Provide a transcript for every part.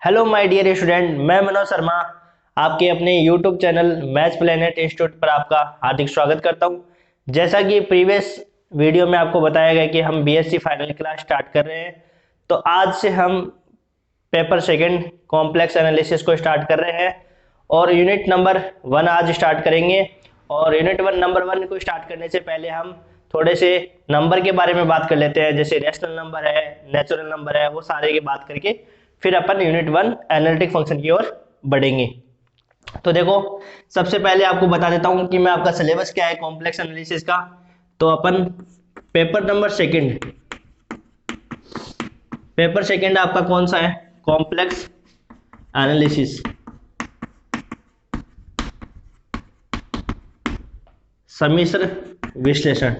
Hello my dear student, मैं मनोज शर्मा आपके अपने YouTube channel maths planet institute पर आपका हार्दिक स्वागत करता हूं। जैसा कि प्रीवियस वीडियो में आपको बताया गया कि हम बीएससी फाइनल क्लास स्टार्ट कर रहे हैं, तो आज से हम पेपर सेकंड कॉम्प्लेक्स एनालिसिस को स्टार्ट कर रहे हैं और यूनिट नंबर 1 आज स्टार्ट करेंगे। और यूनिट नंबर 1 को स्टार्ट करने से पहले हम थोड़े से नंबर के बारे में बात कर लेते हैं, जैसे रेशनल नंबर है, नेचुरल नंबर है, वो सारे की बात करके फिर अपन यूनिट 1 एनालिटिक फंक्शन की ओर बढ़ेंगे। तो देखो, सबसे पहले आपको बता देता हूं कि मैं आपका सिलेबस क्या है कॉम्प्लेक्स एनालिसिस का। तो अपन पेपर सेकंड आपका कौन सा है? कॉम्प्लेक्स एनालिसिस, सम्मिश्र विश्लेषण।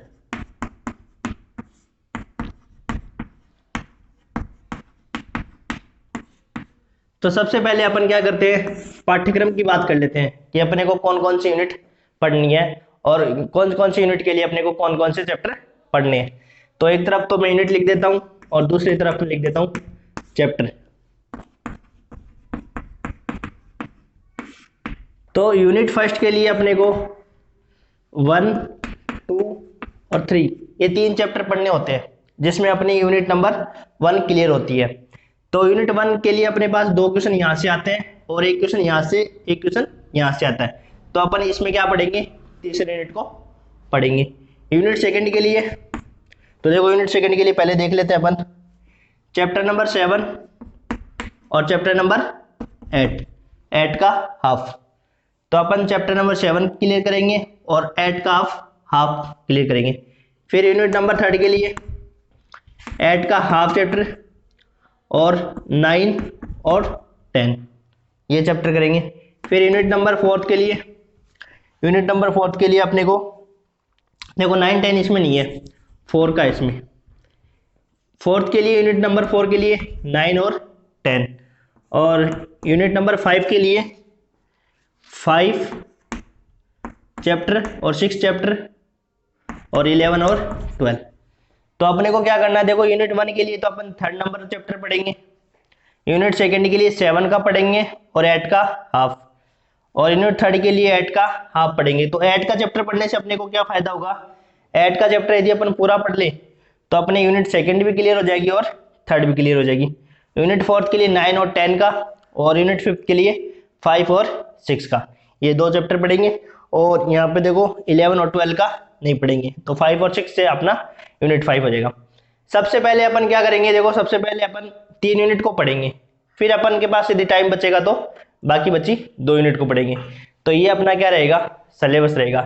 तो सबसे पहले अपन क्या करते हैं, पाठ्यक्रम की बात कर लेते हैं कि अपने को कौन कौन सी यूनिट पढ़नी है और कौन कौन सी यूनिट के लिए अपने को कौन कौन से चैप्टर पढ़ने हैं। तो एक तरफ तो मैं यूनिट लिख देता हूं और दूसरी तरफ लिख देता हूं चैप्टर। तो यूनिट फर्स्ट के लिए अपने को 1, 2 और 3 ये 3 चैप्टर पढ़ने होते हैं, जिसमें अपनी यूनिट नंबर 1 क्लियर होती है। तो यूनिट 1 के लिए अपने पास 2 क्वेश्चन यहाँ से आते हैं और एक क्वेश्चन यहाँ से, एक क्वेश्चन यहाँ से आता है। तो अपन इसमें क्या पढ़ेंगे, तीसरे यूनिट को पढ़ेंगे। यूनिट सेकंड के लिए, तो देखो यूनिट सेकंड के लिए पहले देख लेते हैं अपन चैप्टर नंबर 7 और चैप्टर नंबर 8 का हाफ। तो अपन चैप्टर नंबर 7 क्लियर करेंगे और 8 का हाफ क्लियर करेंगे। फिर यूनिट नंबर 3 के लिए 8 का हाफ चैप्टर और 9 और 10 ये चैप्टर करेंगे। फिर यूनिट नंबर 4 के लिए, अपने को देखो 9, 10 इसमें नहीं है, 4 का इसमें। फोर्थ के लिए, यूनिट नंबर 4 के लिए 9 और 10, और यूनिट नंबर 5 के लिए 5 चैप्टर और 6 चैप्टर और 11 और 12। तो अपने को क्या करना है, देखो यूनिट 1 के लिए तो अपन 3rd नंबर चैप्टर पढ़ेंगे, यूनिट सेकंड के लिए 7 का पढ़ेंगे और 8 का हाफ, और यूनिट 3rd के लिए 8 का हाफ पढ़ेंगे। तो 8 का चैप्टर पढ़ने से अपने को क्या फायदा होगा, 8 का चैप्टर यदि अपन पूरा पढ़ ले तो अपने यूनिट सेकंड भी क्लियर हो जाएगी और 3rd भी क्लियर हो जाएगी। यूनिट 4th के लिए 9 और 10 का, और यूनिट 5th के लिए 5 और 6 का, ये 2 चैप्टर पढ़ेंगे। और यहाँ पे देखो 11 और 12 का नहीं पढ़ेंगे, तो 5 और 6 से अपना यूनिट 5 हो जाएगा। सबसे पहले अपन क्या करेंगे, देखो सबसे पहले अपन 3 यूनिट को पढ़ेंगे, फिर अपन के पास यदि टाइम बचेगा तो बाकी बची 2 यूनिट को पढ़ेंगे। तो ये अपना क्या रहेगा, सिलेबस रहेगा।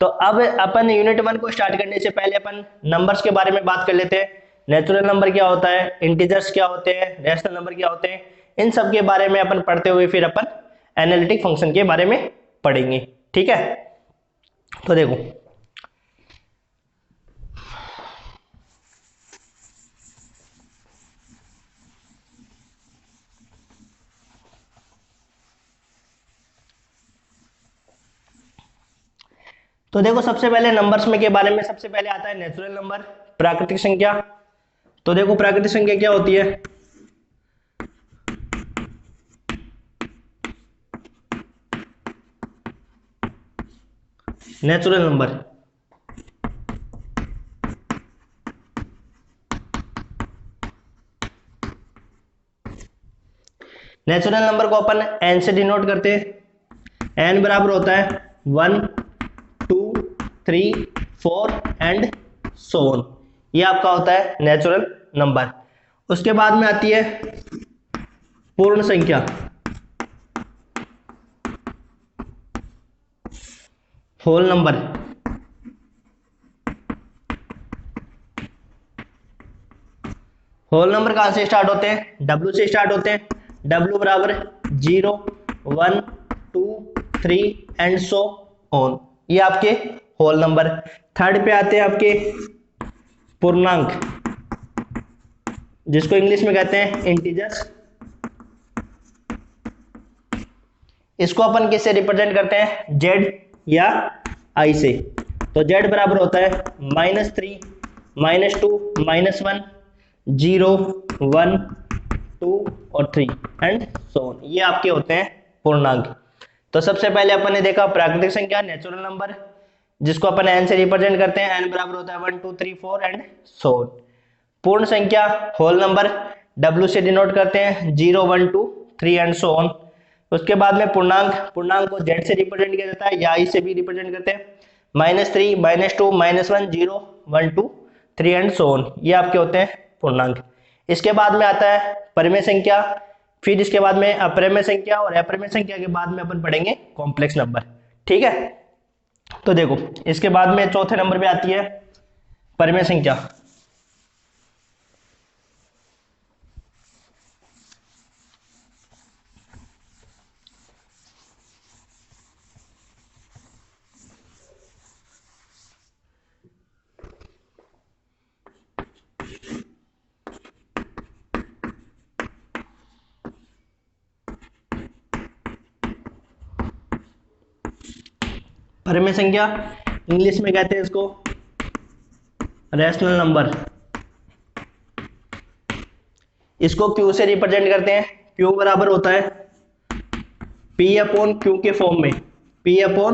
तो अब अपन यूनिट 1 को स्टार्ट करने से पहले अपन नंबर्स के बारे में बात कर लेते हैं। नेचुरल नंबर क्या होता है, इंटीजर्स क्या होते हैं, रैशनल नंबर क्या होते हैं, इन सब के बारे में अपन पढ़ते हुए फिर अपन एनालिटिक फंक्शन के बारे में पढ़ेंगे। ठीक है, तो देखो सबसे पहले नंबर्स में के बारे में सबसे पहले आता है नेचुरल नंबर, प्राकृतिक संख्या। तो देखो प्राकृतिक संख्या क्या होती है, नेचुरल नंबर। नेचुरल नंबर को अपन n से डिनोट करते हैं। n बराबर होता है 1, 2, 3, 4 एंड सो ऑन। ये आपका होता है नेचुरल नंबर। उसके बाद में आती है पूर्ण संख्या, होल नंबर। होल नंबर कहां से स्टार्ट होते हैं, W से स्टार्ट होते हैं। W बराबर 0, 1, 2, 3 एंड सो ऑन, ये आपके होल नंबर। 3rd पे आते हैं आपके पूर्णांक, जिसको इंग्लिश में कहते हैं इंटीजर्स। इसको अपन किससे रिप्रेजेंट करते हैं, Z या I से। तो Z बराबर होता है -3, -2, -1, 0, 1, 2 और 3 एंड सो ऑन, ये आपके होते हैं पूर्णांक। तो सबसे पहले अपन ने देखा प्राकृतिक संख्या, नेचुरल नंबर, जिसको अपन n से रिप्रेजेंट करते हैं, n बराबर होता है 1 2 3 4 एंड सो ऑन। पूर्ण संख्या होल नंबर W से डिनोट करते हैं, 0 1 2 3 एंड सो ऑन। उसके बाद में पूर्णांक, पूर्णांक को Z से रिप्रेजेंट किया जाता है या I से भी रिप्रेजेंट करते हैं, -3 -2 -1 0 1 2 3 एंड सो ऑन, ये आपके होते हैं पूर्णांक। इसके बाद में आता है परिमेय संख्या, फिर इसके बाद में अपरिमेय संख्या, और अपरिमेय संख्या के बाद में अपन पढ़ेंगे कॉम्प्लेक्स नंबर। ठीक है, तो देखो इसके बाद में चौथे नंबर पे आती है परिमेय संख्या। परिमेय संख्या इंग्लिश में कहते हैं इसको रैशनल नंबर। इसको Q से रिप्रेजेंट करते हैं, Q बराबर होता है P अपॉन Q के फॉर्म में, P अपॉन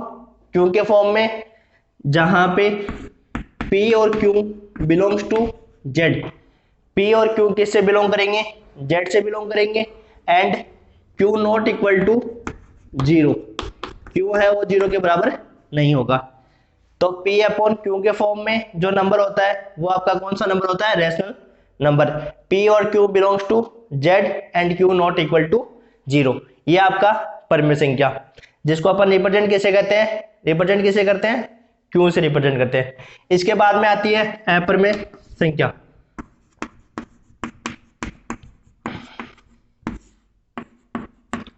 Q के फॉर्म में, जहां पे P और Q belongs to Z। P और Q किससे बिलोंग करेंगे, Z से बिलोंग करेंगे, and Q not equal to 0, Q है वो 0 के बराबर नहीं होगा। तो P अपॉन Q के फॉर्म में जो नंबर होता है वो आपका कौन सा नंबर होता है, रैशनल नंबर। P और Q belongs to Z and Q not equal to 0, ये आपका परिमेय संख्या, जिसको अपन रिप्रेजेंट किसे कहते हैं, रिप्रेजेंट किसे करते हैं, Q से रिप्रेजेंट करते हैं। इसके बाद में आती है अपरिमेय संख्या।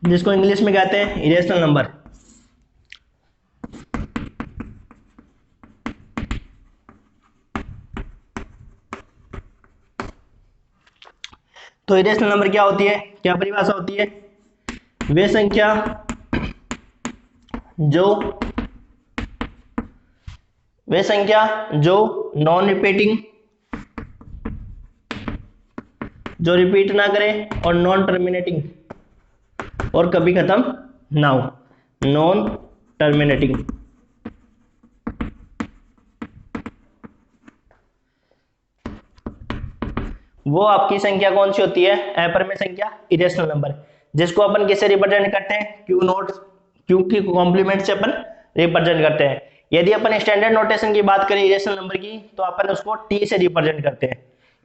जिसको इंग्लिश में कहते हैं इरेशनल नंबर। तो इरेशनल नंबर क्या होती है, क्या परिभाषा होती है, वे संख्या जो नॉन रिपीटिंग, जो रिपीट ना करे, और नॉन टर्मिनेटिंग, और कभी खत्म ना हो, नॉन टर्मिनेटिंग। वो आपकी संख्या कौन सी होती है, अपरिमेय संख्या, इरेशनल नंबर, जिसको अपन किससे रिप्रेजेंट करते हैं, Q नोट, Q की कॉम्प्लीमेंट से अपन रिप्रेजेंट करते हैं। यदि अपन स्टैंडर्ड नोटेशन की बात करें इरेशनल नंबर की, तो अपन उसको T से रिप्रेजेंट करते हैं।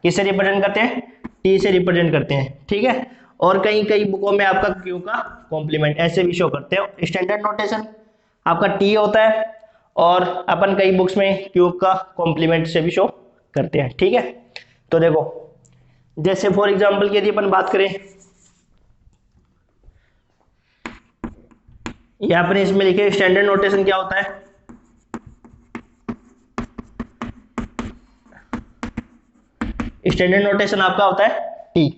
किससे रिप्रेजेंट करते हैं, T से रिप्रेजेंट करते हैं। ठीक है, और कई कई बुकों में आपका Q का कॉम्प्लीमेंट ऐसे भी शो करते हैं। स्टैंडर्ड नोटेशन आपका T होता है, और अपन कई बुक्स में Q का कॉम्प्लीमेंट से भी शो करते हैं। ठीक है, तो देखो जैसे फॉर एग्जाम्पल की यदि अपन बात करें, यहां पर इसमें लिखे स्टैंडर्ड नोटेशन क्या होता है, स्टैंडर्ड नोटेशन आपका होता है T।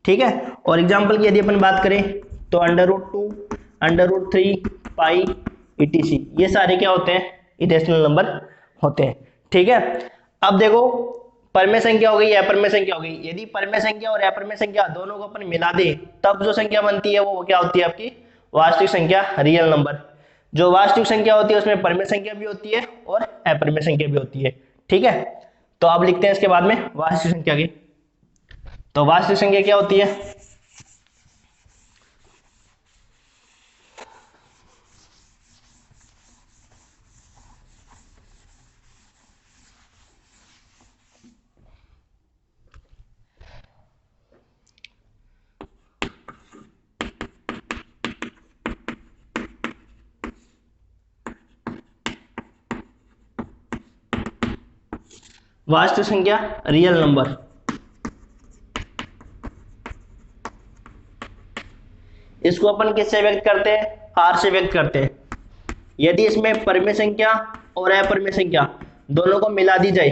ठीक है, और एग्जाम्पल की यदि अपन बात करें तो √2, √3, पाई, etc, ये सारे क्या होते हैं, इरेशनल नंबर होते हैं। ठीक है, अब देखो परिमेय संख्या हो गई, अपरिमेय संख्या हो गई। यदि परिमेय संख्या और अपरिमेय संख्या दोनों को अपन मिला दें, तब जो संख्या बनती है वो क्या होती है, आपकी वास्तविक संख्या, रियल नंबर। जो वास्तविक संख्या होती है उसमें परिमेय संख्या भी होती है और अपरिमेय संख्या भी होती है। ठीक है, तो आप लिखते हैं इसके बाद में वास्तविक संख्या की। तो वास्तविक संख्या क्या होती है, वास्तविक संख्या, रियल नंबर। इसको अपन किससे व्यक्त करते हैं, R से व्यक्त करते हैं। यदि इसमें परिमेय संख्या और अपरिमेय संख्या दोनों को मिला दी जाए,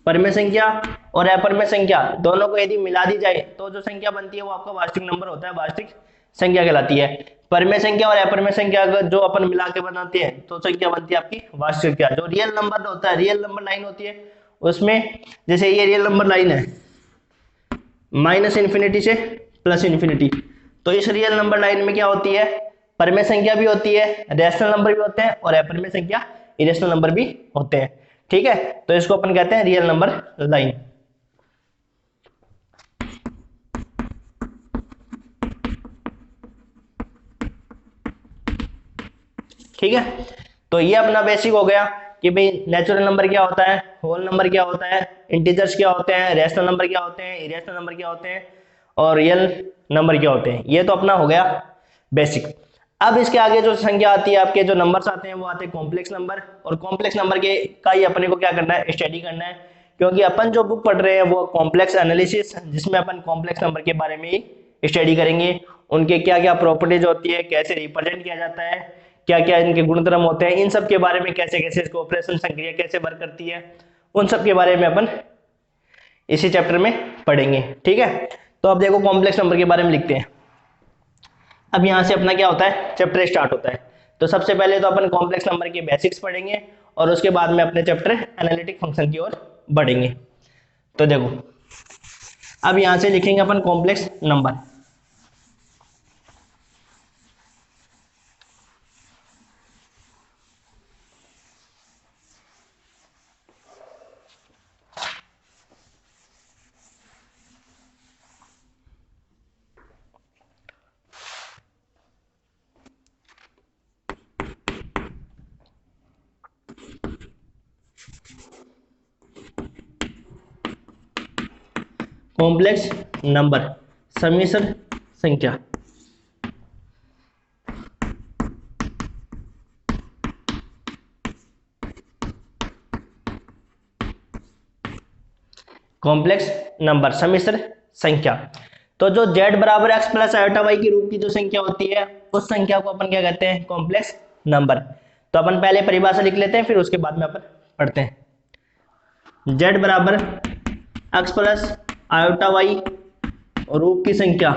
परिमेय संख्या और अपरिमेय संख्या दोनों को यदि मिला दी जाए, तो जो संख्या बनती है वो आपका वास्तविक नंबर होता है, वास्तविक संख्या कहलाती है। परिमेय संख्या और अपरिमेय संख्या अगर जो अपन मिला के बनाते हैं तो संख्या बनती है आपकी वास्तविक संख्या। जो रियल नंबर होता है, रियल नंबर लाइन होती है, उसमें जैसे ये रियल नंबर लाइन है, -∞ से प्लस इन्फिनिटी। तो इस रियल नंबर लाइन में क्या होती है, परिमेय संख्या भी होती है, रैशनल नंबर भी होते हैं, और अपरिमेय संख्या इरेशनल नंबर भी होते हैं। ठीक है, तो इसको अपन कहते हैं रियल नंबर लाइन। ठीक है, तो ये अपना बेसिक हो गया कि भाई नेचुरल नंबर क्या होता है, होल नंबर क्या होता है, इंटीजर्स क्या होते हैं, रैशनल नंबर क्या होते हैं, इरेशनल नंबर क्या होते हैं, और रियल नंबर क्या होते हैं। ये तो अपना हो गया बेसिक। अब इसके आगे जो संख्या आती है, आपके जो नंबर्स आते हैं वो आते हैं कॉम्प्लेक्स नंबर, और कॉम्प्लेक्स नंबर के का ही अपने को क्या करना है, स्टडी करना है, क्योंकि अपन जो बुक पढ़ रहे हैं वो कॉम्प्लेक्स एनालिसिस, जिसमें अपन कॉम्प्लेक्स नंबर के बारे में ही स्टडी करेंगे, उनके क्या क्या प्रॉपर्टीज होती है, कैसे रिप्रेजेंट किया जाता है, क्या क्या इनके गुणधर्म होते हैं, इन सब के बारे में, कैसे कैसे इसको ऑपरेशन संक्रिया कैसे वर्क करती है, उन सब के बारे में अपन इसी चैप्टर में पढ़ेंगे। ठीक है, तो अब देखो कॉम्प्लेक्स नंबर के बारे में लिखते हैं। अब यहां से अपना क्या होता है, चैप्टर स्टार्ट होता है। तो सबसे पहले तो अपन कॉम्प्लेक्स नंबर के बेसिक्स पढ़ेंगे, और उसके बाद में अपने चैप्टर एनालिटिक फंक्शन की ओर बढ़ेंगे। तो देखो अब यहां से लिखेंगे अपन कॉम्प्लेक्स नंबर। कॉम्प्लेक्स नंबर समिश्र संख्या। कॉम्प्लेक्स नंबर समिश्र संख्या। तो जो z बराबर x प्लस आयोटा y के रूप की जो संख्या होती है, उस संख्या को अपन क्या कहते हैं, कॉम्प्लेक्स नंबर। तो अपन पहले परिभाषा लिख लेते हैं, फिर उसके बाद में अपन पढ़ते हैं। z बराबर x प्लस आयोटा y रूप की संख्या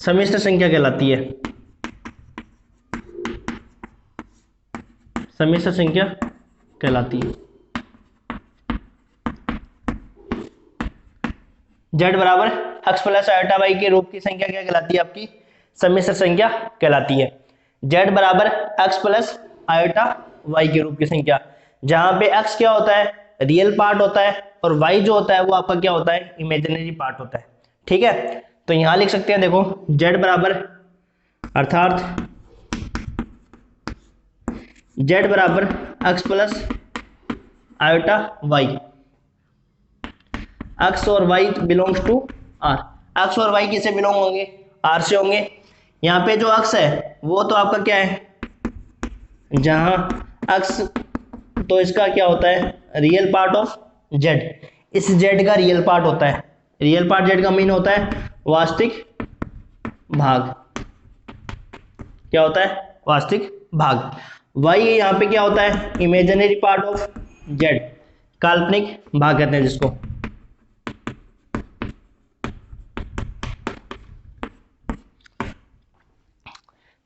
समिश्र संख्या कहलाती है। समिश्र संख्या कहलाती है। z बराबर x प्लस आयोटा y के रूप की संख्या क्या कहलाती है, आपकी समिश्र संख्या कहलाती है। z बराबर x प्लस आयोटा y के रूप की संख्या, जहां पे x क्या होता है, रियल पार्ट होता है, और y जो होता है वो आपका क्या होता है, इमेजिनरी पार्ट होता है। ठीक है, तो यहां लिख सकते हैं, देखो z बराबर, अर्थात z बराबर x plus iota y, x और y belongs to r। x और y किससे बिलोंग होंगे, r से होंगे। यहाँ पे जो x है वो तो आपका क्या है, जहां x, तो इसका क्या होता है, रियल पार्ट ऑफ z, इस z का रियल पार्ट होता है। रियल पार्ट z का मीन होता है वास्तविक भाग। क्या होता है, वास्तविक भाग। y यहाँ पे क्या होता है, इमेजिनरी पार्ट ऑफ z, काल्पनिक भाग कहते हैं जिसको।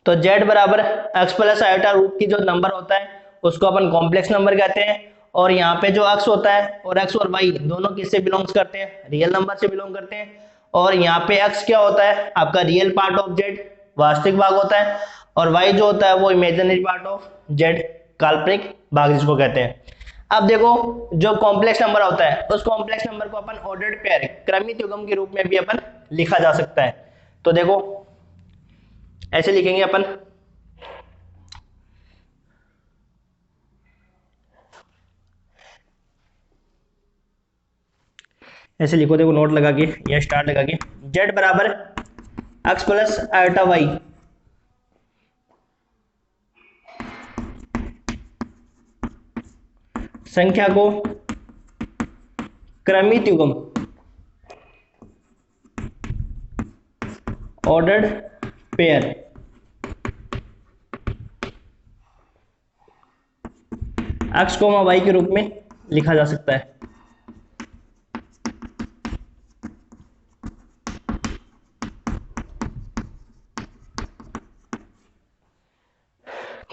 तो z बराबर x प्लस आयोटा रूट की जो नंबर होता है उसको अपन कॉम्प्लेक्स नंबर कहते हैं। और यहाँ पे जो x होता है, और x और y दोनों किससे बिलोंग्स करते हैं, रियल नंबर से बिलोंग करते हैं। और यहाँ पे x क्या होता है, आपका रियल पार्ट ऑफ z, वास्तविक भाग होता है, और y जो होता है वो इमेजिनरी पार्ट ऑफ z, काल्पनिक भाग जिसको कहते हैं। अब देखो जो कॉम्प्लेक्स नंबर होता है, उस कॉम्प्लेक्स नंबर को अपन ऑर्डर्ड पेयर, क्रमित युग्म के रूप में भी अपन लिखा जा सकता है। तो देखो ऐसे लिखेंगे अपन, ऐसे लिखो, देखो नोट लगा के या स्टार लगा के, z बराबर x प्लस आयोटा y संख्या को क्रमित युग्म, ऑर्डर्ड पेयर, x, y के रूप में लिखा जा सकता है।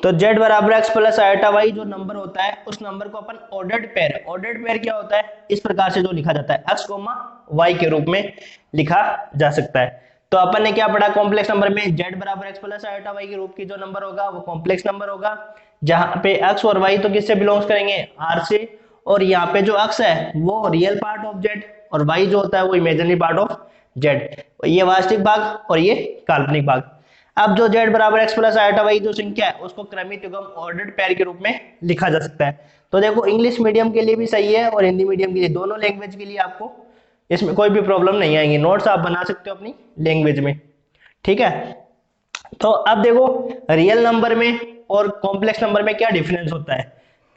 तो z बराबर x प्लस आयोटा y जो नंबर होता है उस नंबर को अपन ऑर्डर्ड पेयर क्या होता है, इस प्रकार से जो लिखा जाता है x कोमा y के रूप में लिखा जा सकता है। तो अपन ने क्या पढ़ा कॉम्प्लेक्स नंबर में, z बराबर x प्लस आयोटा y के रूप की जो नंबर होगा वो कॉम्प्लेक्स नंबर होगा, जहां पे x और y तो किससे बिलोंग्स करेंगे, r से, और यहाँ पे जो x है वो रियल पार्ट ऑफ z और y जो होता है वो इमेजिनरी पार्ट ऑफ z, ये वास्तविक भाग और ये काल्पनिक भाग। अब जो z बराबर x प्लस आयोटा y जो संख्या है उसको क्रमिक युग्म ऑर्डर्ड पेयर के रूप में लिखा जा सकता है। तो देखो इंग्लिश मीडियम के लिए भी सही है और हिंदी मीडियम के लिए, दोनों लैंग्वेज के लिए आपको इसमें कोई भी प्रॉब्लम नहीं आएगी, नोट्स आप बना सकते हो अपनी लैंग्वेज में, ठीक है। तो अब देखो रियल नंबर में और कॉम्प्लेक्स नंबर में क्या डिफरेंस होता है।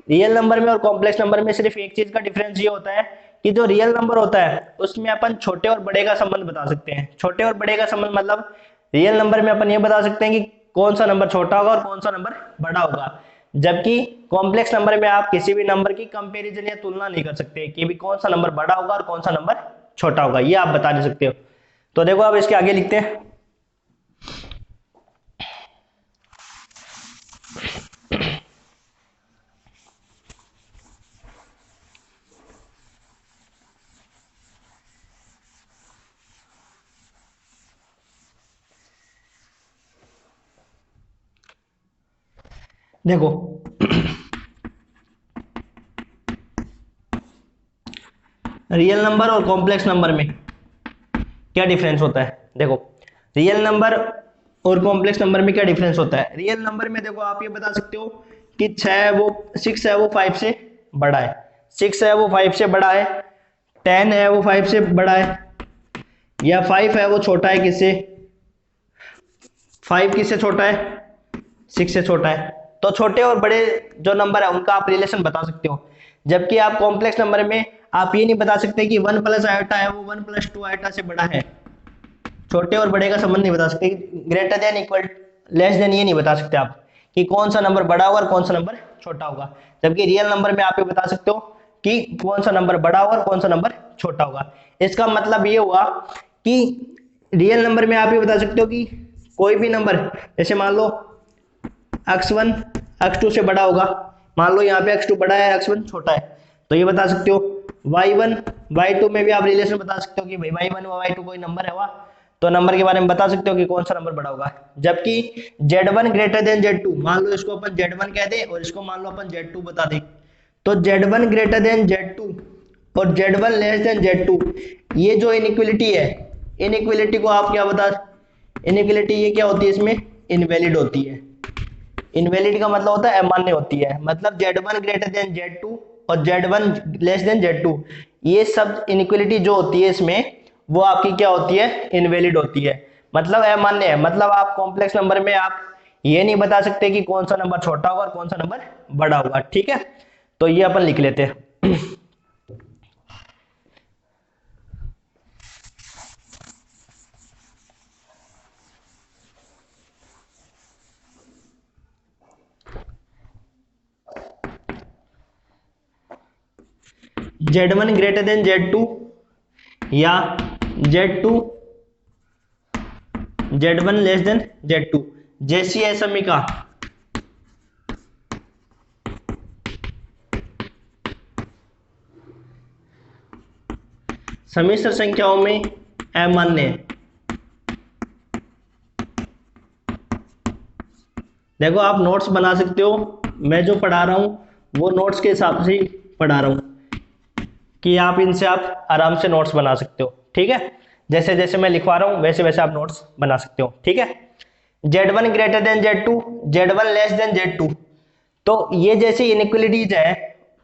रियल नंबर में और कॉम्प्लेक्स नंबर में सिर्फ एक चीज का डिफरेंस ये होता है कि जो रियल नंबर होता है उसमें अपन छोटे और बड़े का संबंध बता सकते हैं। छोटे और बड़े का संबंध मतलब रियल नंबर में अपन ये बता सकते हैं कि कौन सा नंबर छोटा होगा और कौन सा नंबर बड़ा होगा, जबकि कॉम्प्लेक्स नंबर में आप किसी भी नंबर की कंपैरिजन या तुलना नहीं कर सकते कि भी कौन सा नंबर बड़ा होगा और कौन सा नंबर छोटा होगा, ये आप बता नहीं सकते हो। तो देखो अब इसके आगे लिखते हैं। देखो रियल नंबर और कॉम्प्लेक्स नंबर में क्या डिफरेंस होता है। देखो रियल नंबर और कॉम्प्लेक्स नंबर में क्या डिफरेंस होता है। रियल नंबर में देखो आप ये बता सकते हो कि 6 है वो 6 है वो 5 से बड़ा है, 6 है वो 5 से बड़ा है, 10 है वो 5 से बड़ा है, या 5 है वो छोटा है किससे, 5 किससे छोटा है, 6 से छोटा है। तो छोटे और बड़े जो नंबर है उनका आप रिलेशन बता सकते हो, जबकि आप कॉम्प्लेक्स नंबर में आप ये नहीं बता सकते कि 1 प्लस आयोटा है वो 1 प्लस 2 आयोटा से बड़ा है। छोटे और बड़े का संबंध नहीं बता सकते, greater than equal less than ये नहीं बता सकते आप कि कौन सा नंबर बड़ा होगा और कौन सा नंबर छोटा होगा, जबकि रियल नंबर में आप ये बता सकते हो कि कौन सा नंबर बड़ा होगा और कौन सा नंबर छोटा होगा। इसका मतलब ये हुआ कि रियल नंबर में आप ये बता सकते हो कि कोई भी नंबर, जैसे मान लो x1 x2 से बड़ा होगा, मान लो यहाँ पे x2 बड़ा है x1 छोटा है, तो ये बता सकते हो। y1 y2 में भी आप रिलेशन बता सकते हो कि भाई y1 और y2 कोई नंबर है वह, तो नंबर के बारे में बता सकते हो कि कौन सा नंबर बड़ा होगा। जबकि z1 ग्रेटर देन z2, मान लो इसको अपन z1 कह दे और इसको मान लो अपन z2 बता दे, तो z1 ग्रेटर देन z2 और z1 लेस देन z2, ये जो इनइक्वलिटी है, इनइक्वलिटी को आप क्या बता, इनइक्वलिटी ये क्या होती है, इसमें इनवैलिड होती है। इनवैलिड का मतलब होता है अमान्य होती है, मतलब z1 ग्रेटर देन z2 और z1 लेस देन z2, ये सब इनइक्वलिटी जो होती है इसमें वो आपकी क्या होती है, इनवैलिड होती है, मतलब अमान्य है। मतलब आप कॉम्प्लेक्स नंबर में आप ये नहीं बता सकते कि कौन सा नंबर छोटा होगा और कौन सा नंबर बड़ा होगा, ठीक है। तो ये अपन लिख लेते हैं। z1 ग्रेटर देन z2 या z1 लेस देन z2, जैसी है समीका समिश्र संख्याओं में अमान्य है। देखो आप नोट्स बना सकते हो, मैं जो पढ़ा रहा हूं वो नोट्स के हिसाब से पढ़ा रहा हूं कि आप इनसे आप आराम से नोट्स बना सकते हो, ठीक है। जैसे जैसे मैं लिखवा रहा हूं वैसे वैसे आप नोट्स बना सकते हो, ठीक है। z1 greater than z2, z1 less than z2, तो ये जैसे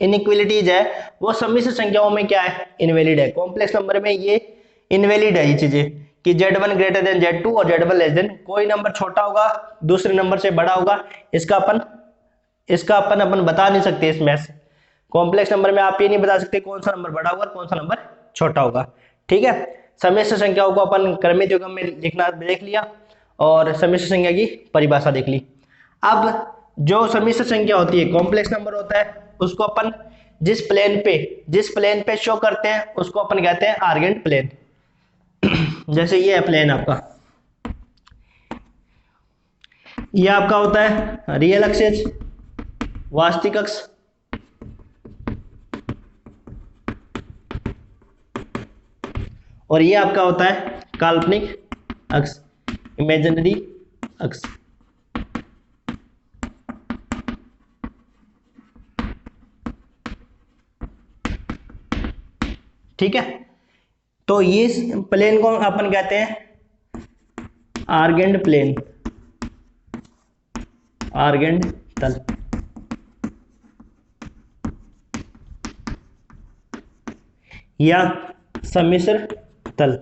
इनइक्वलिटीज है वो समिश्र संख्याओं में क्या है, इनवैलिड है। कॉम्प्लेक्स नंबर में ये इनवैलिड है ये चीजें कि z1 ग्रेटर देन z2 और z1 लेस देन, कोई नंबर छोटा होगा दूसरे नंबर से बड़ा होगा, इसका अपन बता नहीं सकते इसमें। कॉम्प्लेक्स नंबर में आप ये नहीं बता सकते कौन सा नंबर बड़ा होगा और कौन सा नंबर छोटा होगा, ठीक है। समिश्र संख्याओं को अपन क्रमिक युग्म में लिखना देख लिया और समिश्र संख्या की परिभाषा देख ली। अब जो समिश्र संख्या होती है, कॉम्प्लेक्स नंबर होता है, उसको अपन जिस प्लेन पे शो करते हैं उसको अपन कहते हैं आर्गेंट प्लेन। जैसे ये है प्लेन आपका, ये आपका होता है रियल एक्सेस, वास्तविक अक्ष, और ये आपका होता है काल्पनिक अक्ष, इमेजिनरी अक्ष। ठीक है, तो ये प्लेन को अपन कहते हैं आर्गेंड प्लेन, आर्गेंड तल। या सम्मिश्र तल,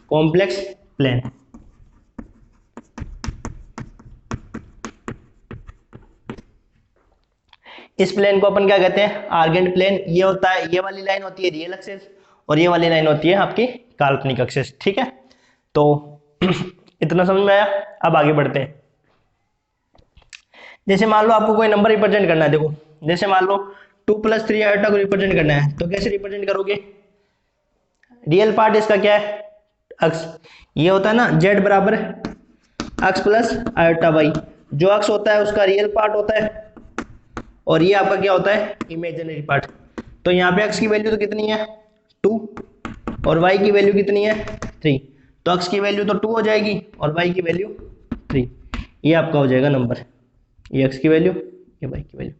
कॉम्प्लेक्स प्लेन। इस प्लेन को अपन क्या कहते हैं, आर्गेंड प्लेन। ये होता है, ये वाली लाइन होती है रियल एक्सिस और ये वाली लाइन होती है आपकी काल्पनिक एक्सिस। ठीक है, तो इतना समझ में आया। अब आगे बढ़ते हैं। जैसे मान लो आपको कोई नंबर रिप्रेजेंट करना है, देखो जैसे मान लो 2 + 3 आयोटा को रिप्रेजेंट करना है, तो कैसे रिप्रेजेंट करोगे? रियल पार्ट इसका क्या है, अक्स। ये होता है ना z बराबर अक्स प्लस आयोटा वाई, जो अक्स होता है उसका रियल पार्ट होता है और ये आपका क्या होता है, इमेजिनरी पार्ट। तो यहाँ पे अक्स की वैल्यू तो कितनी है 2 और वाई की वैल्यू कितनी है 3, तो अक्स की वैल्यू तो 2 हो जाएगी और वाई की वैल्यू 3। ये आपका हो जाएगा नंबर, ये अक्स की वैल्यू, ये वाई की वैल्यू।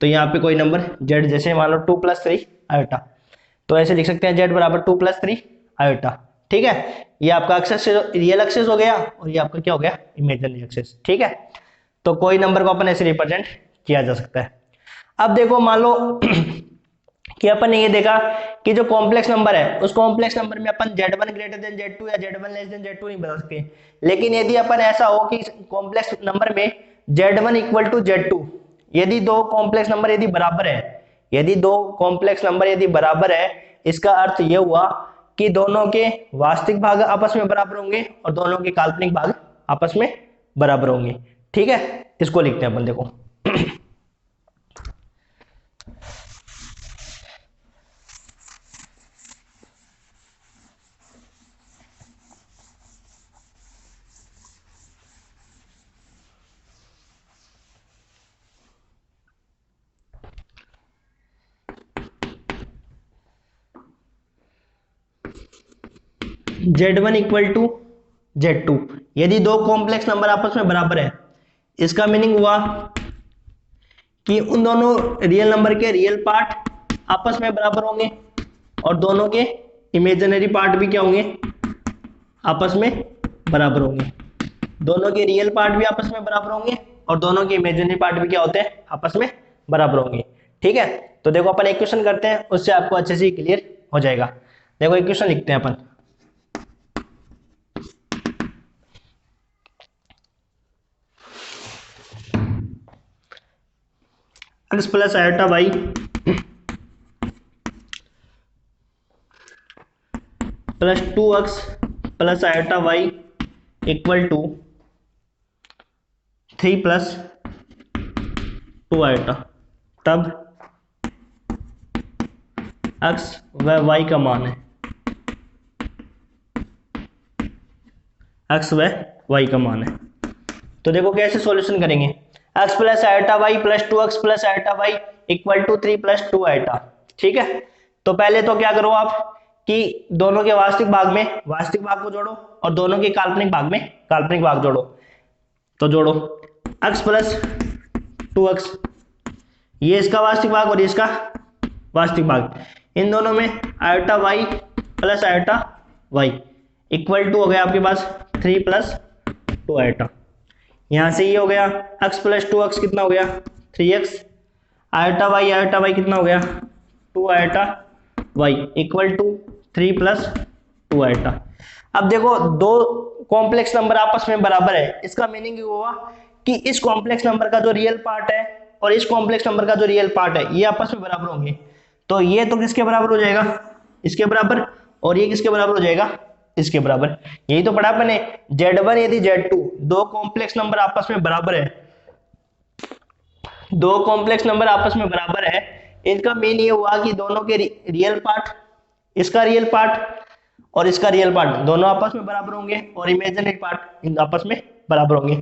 तो यहाँ पे कोई नंबर z, जैसे मान लो 2 + 3 आयोटा, तो ऐसे लिख सकते हैं z बराबर 2 + 3 आयोटा। ठीक है, ये आपका एक्सेस रियल एक्सेस हो गया और ये आपका क्या हो गया, इमेजिनरी एक्सेस। ठीक है, तो कोई नंबर को अपन ऐसे रिप्रेजेंट किया जा सकता है। अब देखो मान लो कि अपन ने ये देखा कि जो कॉम्प्लेक्स नंबर है उस कॉम्प्लेक्स नंबर में अपन z1 > z2 या z1 < z2 नहीं बदल सकते। लेकिन यदि अपन ऐसा हो कि कॉम्प्लेक्स नंबर में z1 = z2, यदि दो कॉम्प्लेक्स नंबर यदि बराबर है, यदि दो कॉम्प्लेक्स नंबर यदि बराबर है, इसका अर्थ यह हुआ कि दोनों के वास्तविक भाग आपस में बराबर होंगे और दोनों के काल्पनिक भाग आपस में बराबर होंगे। ठीक है, इसको लिखते हैं अपन, देखो z1 = z2, यदि दो कॉम्प्लेक्स नंबर आपस में बराबर है, इसका मीनिंग हुआ कि उन दोनों रियल नंबर के रियल पार्ट आपस में बराबर होंगे और दोनों के इमेजिनरी पार्ट भी क्या होंगे, आपस में बराबर होंगे। दोनों के रियल पार्ट भी आपस में बराबर होंगे और दोनों के इमेजिनरी पार्ट भी क्या होते हैं, आपस में बराबर होंगे। ठीक है, तो देखो अपन इक्वेशन करते हैं, उससे आपको अच्छे से क्लियर हो जाएगा। देखो इक्वेशन लिखते हैं अपन, x plus iota Y plus 2x plus iota Y equal to 3 + 2 iota. तब x व y का मान है, x व y का मान है। तो देखो कैसे सॉल्यूशन करेंगे, x plus iota Y plus 2x plus iota Y equal to 3 + 2 iota. ठीक है, तो पहले तो क्या करो आप कि दोनों के वास्तविक भाग में वास्तविक भाग को जोड़ो और दोनों के काल्पनिक भाग में काल्पनिक भाग जोड़ो। तो जोड़ो x प्लस 2x, ये इसका वास्तविक भाग और ये इसका वास्तविक भाग, इन दोनों में iota Y plus iota Y equal to हो गया आपके पास 3 + 2 आयोटा। यहां से ये हो गया x प्लस 2x कितना हो गया 3x, आयोटा वाई कितना हो गया 2 iota Y equal to 3 + 2 iota. अब देखो दो कॉम्प्लेक्स नंबर आपस में बराबर है, इसका मीनिंग ये हुआ कि इस कॉम्प्लेक्स नंबर का जो रियल पार्ट है और इस कॉम्प्लेक्स नंबर का जो रियल पार्ट है ये आपस में बराबर होंगे। तो ये तो किसके बराबर हो जाएगा, इसके बराबर, और ये किसके बराबर हो जाएगा, इसके बराबर। यही तो पढ़ा मैंने, z1 यदि z2 दो कॉम्प्लेक्स नंबर आपस में बराबर है, दो कॉम्प्लेक्स नंबर आपस में बराबर है, इनका मीन ये हुआ कि दोनों के रियल पार्ट, इसका रियल पार्ट और इसका रियल पार्ट, दोनों आपस में बराबर होंगे और इमेजिनरी पार्ट इन आपस में बराबर होंगे।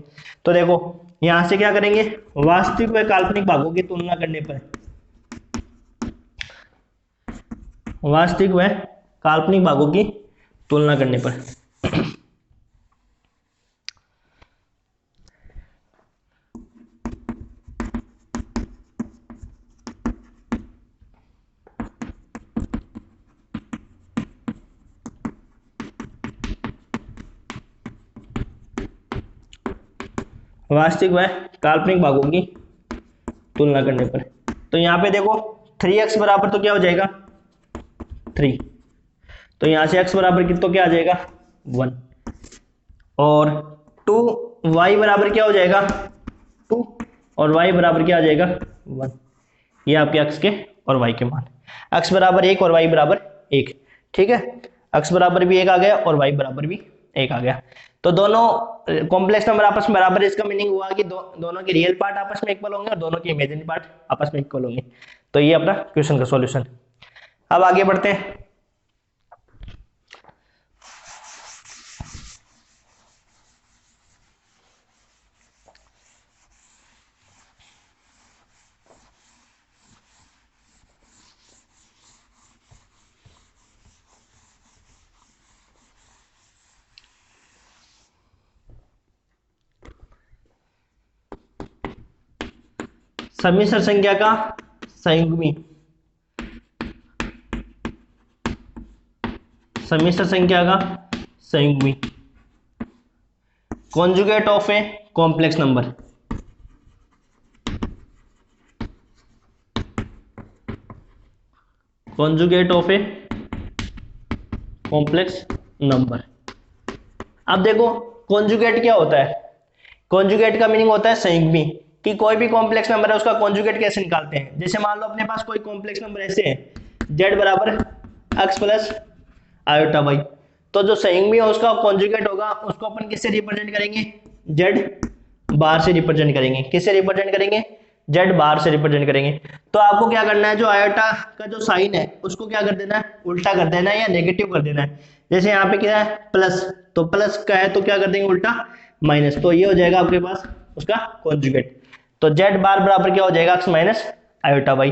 तो देखो यहां से क्या करेंगे, वास्तविक व काल्पनिक भागों की तुलना करने पर, वास्तविक व काल्पनिक भागों की तुलना करने पर वास्तविक व काल्पनिक भागों की तुलना करने पर। तो यहाँ पे देखो 3x बराबर तो क्या हो जाएगा 3, तो यहाँ से x बराबर की तो क्या आ जाएगा 1, और 2y बराबर क्या हो जाएगा 2, और y बराबर क्या आ जाएगा 1। ये आपके x के और y के मान, x बराबर 1 और y बराबर 1, ठीक है। x बराबर भी 1 आ गया और y बराबर भी 1 आ गया। तो दोनों कॉम्प्लेक्स नंबर आपस में बराबर है, इसका मीनिंग हुआ कि दोनों के रियल पार्ट आपस में इक्वल होंगे और दोनों के इमेजिनरी पार्ट आपस में इक्वल होंगे। तो ये अपना क्वेश्चन का सॉल्यूशन। अब आगे बढ़ते हैं। सम्मिश्र संख्या का संयुग्मी, सम्मिश्र संख्या का संयुग्मी, conjugate of a complex number, conjugate of a complex number. अब देखो कॉन्जुगेट क्या होता है, कॉन्जुगेट का मीनिंग होता है संयुग्मी, कि कोई भी कॉम्प्लेक्स नंबर है उसका कॉन्जुगेट कैसे निकालते हैं। जैसे मान लो अपने पास कोई कॉम्प्लेक्स नंबर ऐसे है z बराबर x प्लस आयोटा y, तो जो संयुग्मी है उसका कॉन्जुगेट होगा, उसको अपन किससे रिप्रेजेंट करेंगे, z बार से रिप्रेजेंट करेंगे। किससे रिप्रेजेंट करेंगे, z बार से रिप्रेजेंट करेंगे। तो आपको क्या करना है, जो आयोटा का जो साइन है उसको क्या कर देना है, उल्टा कर देना है या नेगेटिव कर देना है। जैसे यहाँ पे क्या है प्लस, तो प्लस का है तो क्या कर देंगे उल्टा माइनस, तो ये हो जाएगा आपके पास उसका कॉन्जुगेट। तो z बार बराबर क्या हो जाएगा x माइनस आयोटा y।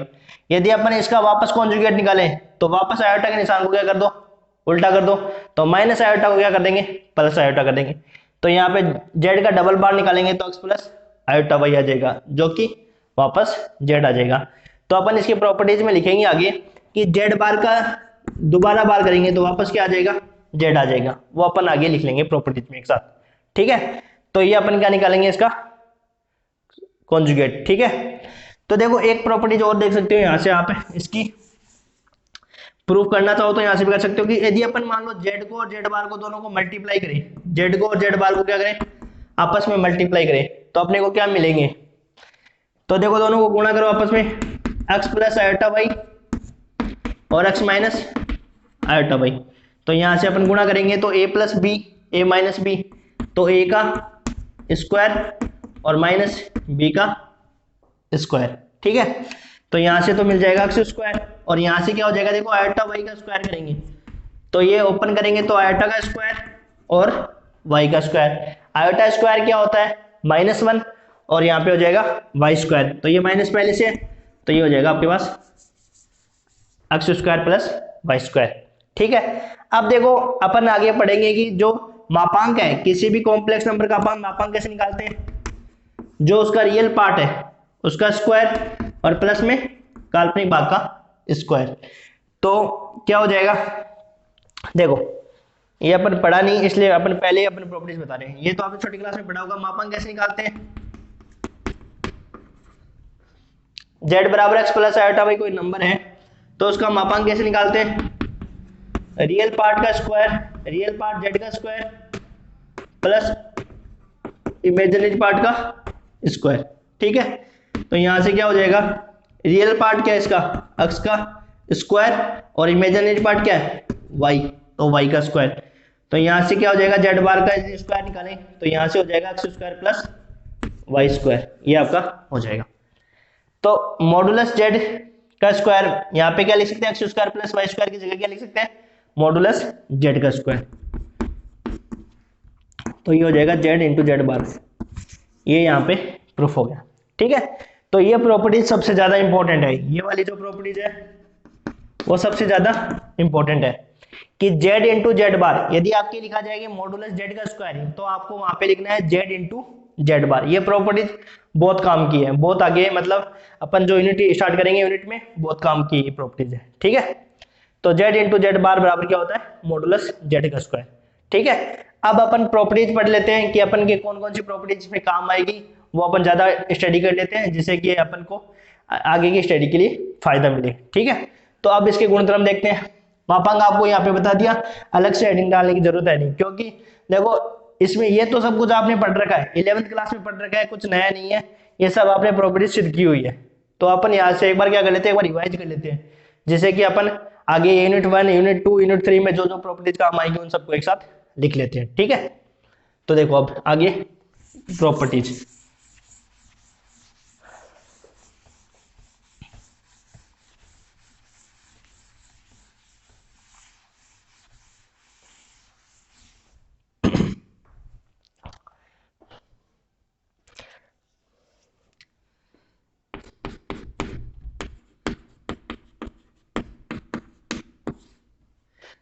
यदि अपन इसका वापस कॉन्जुगेट निकालें तो वापस आयोटा के निशान को क्या कर दो, उल्टा कर दो, तो माइनस आयोटा को क्या कर देंगे, प्लस आयोटा कर देंगे। तो यहाँ पे z का डबल बार निकालेंगे तो x प्लस आयोटा y आ जाएगा, जो कि वापस z आ जाएगा। तो अपन इसकी प्रॉपर्टीज में लिखेंगे आगे कि z बार का दोबारा बार करेंगे तो वापस क्या आ जाएगा, z आ जाएगा, वो अपन आगे लिख लेंगे प्रॉपर्टीज में एक साथ, ठीक है। तो ये अपन क्या निकालेंगे, इसका कॉन्जुगेट, ठीक है। तो देखो एक प्रॉपर्टीज और देख सकते हो, यहां से आप इसकी प्रूफ करना चाहो तो यहां से भी कर सकते हो कि यदि अपन मान लो z को और z बार को दोनों को मल्टीप्लाई करें, z को और z बार को क्या करें आपस में मल्टीप्लाई करें, तो अपने को क्या मिलेंगे, तो देखो दोनों को गुणा करो आपस में, x प्लस आयोटा y और x माइनस आयोटा y। तो यहां से अपन गुणा करेंगे तो a plus B a minus B, तो a का स्क्वायर और माइनस b का स्क्वायर, ठीक है। तो यहां से तो मिल जाएगा x स्क्वायर, और यहां से क्या हो जाएगा, देखो आयोटा y का स्क्वायर करेंगे तो ये ओपन करेंगे तो आयोटा का स्क्वायर और y का स्क्वायर। आयोटा स्क्वायर क्या होता है -1, और यहाँ पे हो जाएगा y स्क्वायर, तो ये माइनस पहले से है तो ये हो जाएगा आपके पास x square plus y square, ठीक है। अब देखो अपन आगे पढ़ेंगे कि जो मापांक है किसी भी कॉम्प्लेक्स नंबर का अपन मापांक कैसे निकालते हैं, जो उसका रियल पार्ट है उसका स्क्वायर और प्लस में काल्पनिक भाग का स्क्वायर। तो क्या हो जाएगा, देखो ये अपन पढ़ा नहीं इसलिए अपन पहले ही अपन प्रॉपर्टीज बता रहे हैं, ये तो आपने छोटी क्लास में पढ़ा होगा। मापांक कैसे निकालते हैं, z बराबर x प्लस आयोटा y कोई नंबर है तो उसका मापांक कैसे निकालते हैं, रियल पार्ट का स्क्वायर, रियल पार्ट z का स्क्वायर प्लस इमेजिनरी पार्ट का स्क्वायर, ठीक है। तो यहां से क्या हो जाएगा, रियल पार्ट क्या है इसका x का स्क्वायर और इमेजिनरी पार्ट क्या है y, तो y का स्क्वायर। तो यहां से क्या हो जाएगा, z बार का स्क्वायर निकालें तो यहां से हो जाएगा x square plus y square, ये आपका हो जाएगा। तो मॉडुलस z का स्क्वायर यहाँ पे क्या लिख सकते हैं, x square plus y square की जगह क्या लिख सकते हैं मॉडुलस जेड का स्क्वायर। तो ये हो जाएगा जेड इंटू जेड बार। ये यहाँ पे प्रूफ हो गया। ठीक है, तो ये प्रॉपर्टीज सबसे ज्यादा इंपॉर्टेंट है। ये वाली जो प्रॉपर्टीज है वो सबसे ज्यादा इंपॉर्टेंट है कि जेड इंटू जेड बार यदि आपकी लिखा जाएगी मॉडुलस जेड का स्क्वायर तो आपको वहां पे लिखना है जेड इंटू जेड बार। ये प्रॉपर्टीज बहुत काम की है, बहुत आगे, मतलब अपन जो यूनिट स्टार्ट करेंगे यूनिट में बहुत काम की ये प्रॉपर्टीज है। ठीक है, तो जेड इंटू जेड बार बराबर क्या होता है मॉडुलस जेड का स्क्वायर। ठीक है, अब अपन प्रॉपर्टीज पढ़ लेते हैं कि अपन के कौन कौन सी प्रॉपर्टीज में काम आएगी, वो अपन ज्यादा स्टडी कर लेते हैं जिससे कि अपन को आगे की स्टडी के लिए फायदा मिले। ठीक है, तो अब इसके गुणधर्म देखते हैं। मापांक आपको यहाँ पे बता दिया, अलग से हेडिंग डालने की जरूरत है नहीं, क्योंकि देखो इसमें ये तो सब कुछ आपने पढ़ रखा है, 11th क्लास में पढ़ रखा है, कुछ नया नहीं है, ये सब आपने प्रॉपर्टीज सिद्ध की हुई है। तो अपन यहाँ से एक बार क्या कर लेते हैं, एक बार रिवाइज कर लेते हैं, जिससे कि अपन आगे यूनिट 1, यूनिट 2, यूनिट 3 में जो जो प्रॉपर्टीज काम आएंगे उन सबको एक साथ लिख लेते हैं। ठीक है, तो देखो अब आगे प्रॉपर्टीज।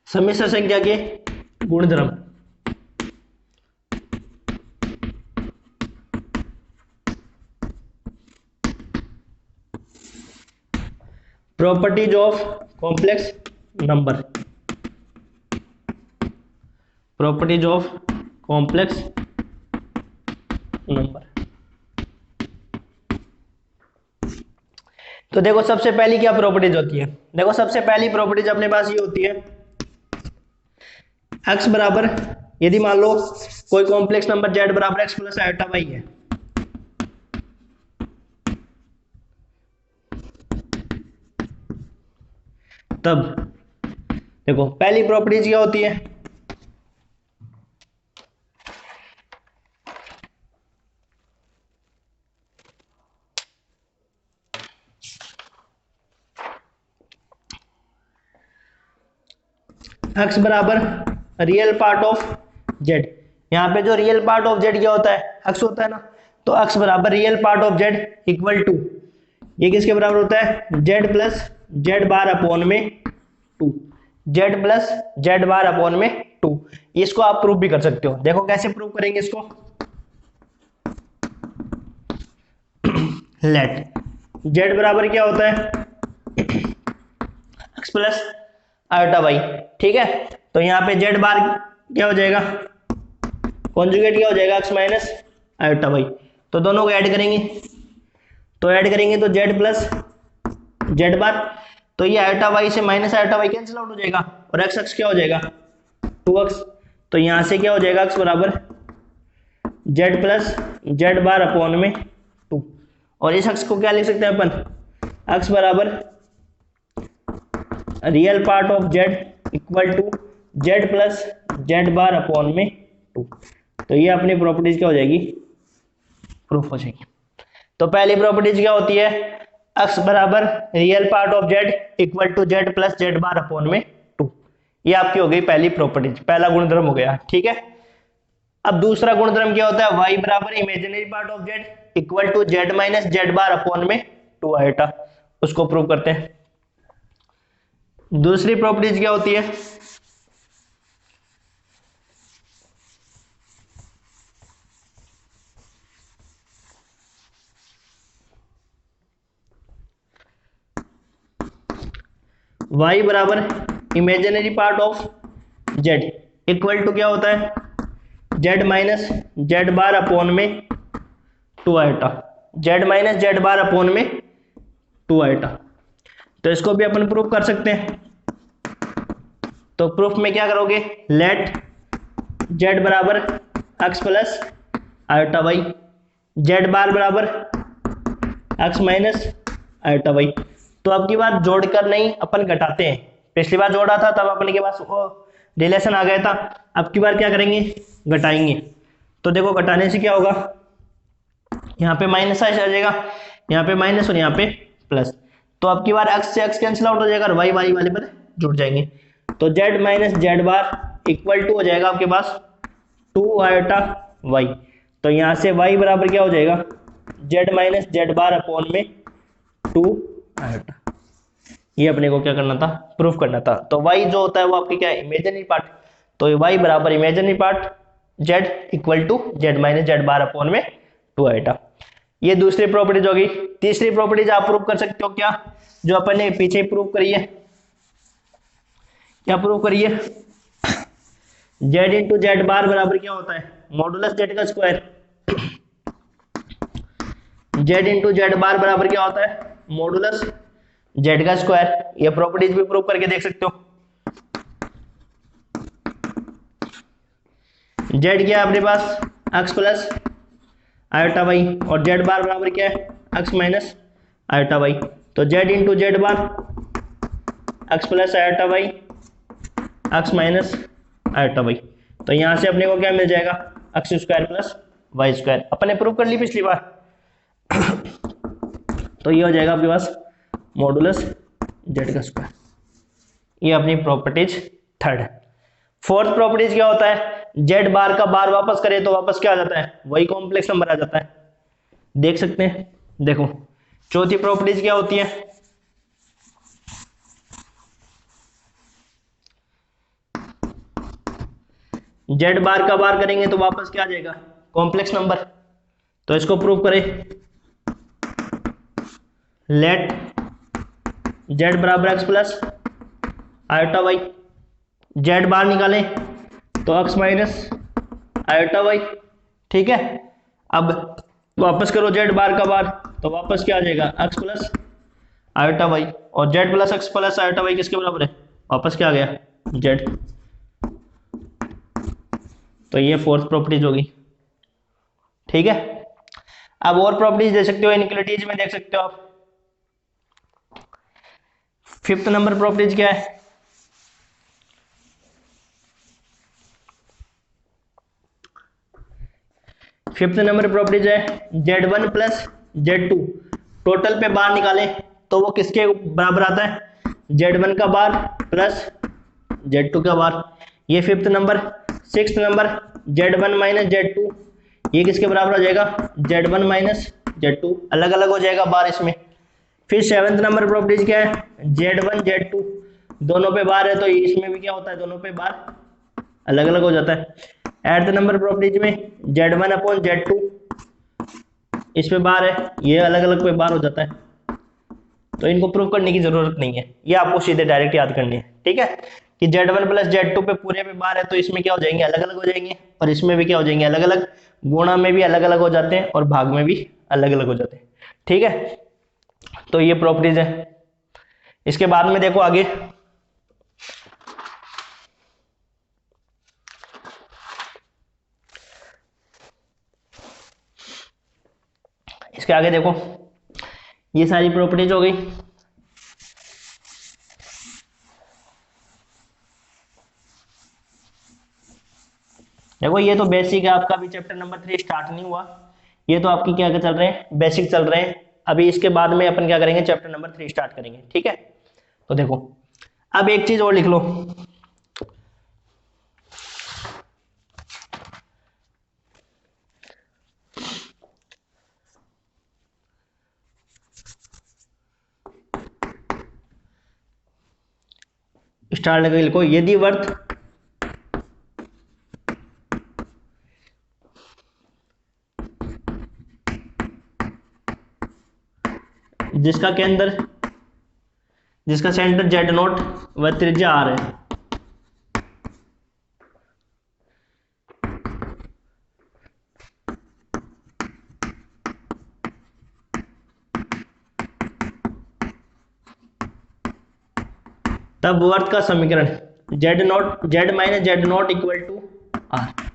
सम्मिश्र संख्या के गुणधर्म। Properties of complex number. Properties of complex number. तो देखो सबसे पहली क्या प्रॉपर्टीज होती है, देखो सबसे पहली प्रॉपर्टीज अपने पास ये होती है, x बराबर, यदि मान लो कोई कॉम्प्लेक्स नंबर z बराबर x प्लस आयोटा वाई है, तब देखो पहली प्रॉपर्टीज क्या होती है, x बराबर रियल पार्ट ऑफ z। यहाँ पे जो रियल पार्ट ऑफ z क्या होता है, x होता है ना, तो x बराबर real part of z equal to, ये किसके बराबर होता है, z plus Z bar upon में 2, z plus Z bar upon में 2। इसको आप प्रूव भी कर सकते हो, देखो कैसे प्रूव करेंगे इसको। लेट z बराबर क्या होता है, x प्लस आयोटा वाई। ठीक है, तो यहाँ पे z बार क्या हो जाएगा, कॉन्जुगेट क्या हो जाएगा, x माइनस आयोटा वाई। तो दोनों को ऐड करेंगे, तो ऐड करेंगे तो z प्लस जेड बार, तो ये आयोटा वाई से minus iota Y cancel out हो जाएगा और x अक्ष क्या हो जाएगा 2x। तो यहां से क्या हो जाएगा x बराबर z plus Z bar upon में 2, और इस अक्ष को क्या लिख सकते हैं अपन, x बराबर real part of z equal to z plus Z bar upon में 2। तो ये अपनी प्रॉपर्टीज क्या हो जाएगी, प्रूफ हो जाएगी। तो पहली प्रॉपर्टीज क्या होती है, x बराबर real part of z equal to z plus Z bar upon में 2। ये आपकी हो गई पहली प्रॉपर्टीज, पहला गुणधर्म हो गया। ठीक है, अब दूसरा गुणधर्म क्या होता है, y बराबर imaginary part of z equal to z minus Z bar upon में 2 आयोटा। उसको प्रूव करते हैं। दूसरी प्रॉपर्टीज क्या होती है, y बराबर imaginary part of z equal to क्या होता है, z minus Z bar upon में 2 iota, z minus Z bar upon में 2 आयोटा। तो इसको भी अपन प्रूफ कर सकते हैं। तो प्रूफ में क्या करोगे, लेट z बराबर x plus iota y, z bar बराबर x माइनस आयोटा वाई। तो अब की बार जोड़कर नहीं, अपन घटाते हैं। पिछली बार जोड़ा था तब अपने के पास वो रिलेशन आ गया था, अब की बार क्या करेंगे, घटाएंगे। तो देखो घटाने से क्या होगा, यहाँ पे माइनस आ जाएगा, यहाँ पे माइनस और यहाँ पे प्लस। तो अब की बार x से x कैंसिल आउट हो जाएगा और y वाले पर जुड़ जाएंगे। तो Z minus Z bar equal to हो जाएगा आपके पास 2 आयोटा वाई। तो यहाँ से वाई बराबर क्या हो जाएगा, Z minus Z bar upon में 2 आयोटा। ये अपने को क्या करना था, प्रूफ करना था। तो वाई जो होता है वो आपकी क्या है, इमेजिनरी पार्ट। तो वाई बराबर imaginary part Z equal to Z minus Z bar upon में 2 आयोटा। ये दूसरी प्रॉपर्टीज होगी। तीसरी प्रॉपर्टीज आप प्रूव कर सकते हो क्या, जो अपन ने पीछे प्रूव करी है। क्या प्रूव करी है, जेड इंटू जेड बार बराबर क्या होता है, मॉडुलस जेड का square. Z into z bar बराबर क्या होता है, मॉडुलस जेड का स्क्वायर। ये प्रॉपर्टीज भी प्रूव करके देख सकते हो। जेड क्या है अपने पास, एक्स प्लस आयोटा वाई, और जेड बार बराबर क्या है, एक्स माइनस आयोटा वाई। तो z into z bar x plus iota y x minus iota y. तो यहां से अपने को क्या मिल जाएगा, x square plus y square. अपन ने प्रूव कर ली पिछली बार। तो ये हो जाएगा आपके पास मॉडुलस जेड का स्क्वायर। ये अपनी प्रॉपर्टीज थर्ड है। फोर्थ प्रॉपर्टीज क्या होता है, जेड बार का बार वापस करे तो वापस क्या आ जाता है, वही कॉम्प्लेक्स नंबर आ जाता है। देख सकते हैं, देखो चौथी प्रॉपर्टीज क्या होती है, जेड बार का बार करेंगे तो वापस क्या आ जाएगा, कॉम्प्लेक्स नंबर। तो इसको प्रूव करें, लेट जेड बराबर x plus iota y. Z bar निकालें तो एक्स माइनस आयोटा वाई, ठीक है। अब वापस करो जेड बार का बार, तो वापस क्या आ जाएगा, एक्स प्लस आयोटा वाई। और Z plus X plus iota Y किसके बराबर है, वापस क्या आ गया, जेड। तो ये फोर्थ प्रॉपर्टीज होगी, ठीक है। अब और प्रॉपर्टीज दे सकते हो, इनइक्वालिटीज में देख सकते हो आप। फिफ्थ नंबर प्रॉपर्टीज क्या है, फिफ्थ नंबर प्रॉपर्टीज है Z1 प्लस Z2। टोटल पे बार निकालें तो वो किसके बराबर आता है, Z1 का बार प्लस Z2 का बार। ये fifth number. Sixth number Z1 minus Z2, ये किसके बराबर हो जाएगा, Z1 माइनस Z2, अलग अलग हो जाएगा बार इसमें। फिर सेवंथ नंबर प्रॉपर्टीज क्या है, Z1 Z2 दोनों पे बार है तो इसमें भी क्या होता है, दोनों पे बार अलग अलग हो जाता है। एट नंबर प्रॉपर्टीज में Z1 अपॉन Z2, इस पे बार है, ये अलग अलग पे बार हो जाता है। तो इनको प्रूव करने की जरूरत नहीं है, ये आपको सीधे डायरेक्ट याद करनी है, ठीक है। कि Z1 प्लस Z2 पे पूरे पे बार है तो इसमें क्या हो जाएंगे, अलग अलग हो जाएंगे, और इसमें भी क्या हो जाएंगे, अलग अलग। गुणा में भी अलग अलग हो जाते हैं और भाग में भी अलग अलग हो जाते हैं, ठीक है। तो ये प्रॉपर्टीज है। इसके बाद में देखो आगे, इसके आगे देखो, ये सारी प्रॉपर्टीज हो गई। देखो ये तो बेसिक है, आपका भी चैप्टर नंबर 3 स्टार्ट नहीं हुआ, ये तो आपकी क्या चल रहे हैं, बेसिक चल रहे हैं। अभी इसके बाद में अपन क्या करेंगे, चैप्टर नंबर 3 स्टार्ट करेंगे, ठीक है। तो देखो अब एक चीज और लिख लो, स्टार्ट लगा लिखो, यदि वर्थ जिसका केंद्र, जिसका सेंटर जेड नोट व त्रिज्या आर है, तब वर्थ का समीकरण Z naught, Z minus Z naught equal to are.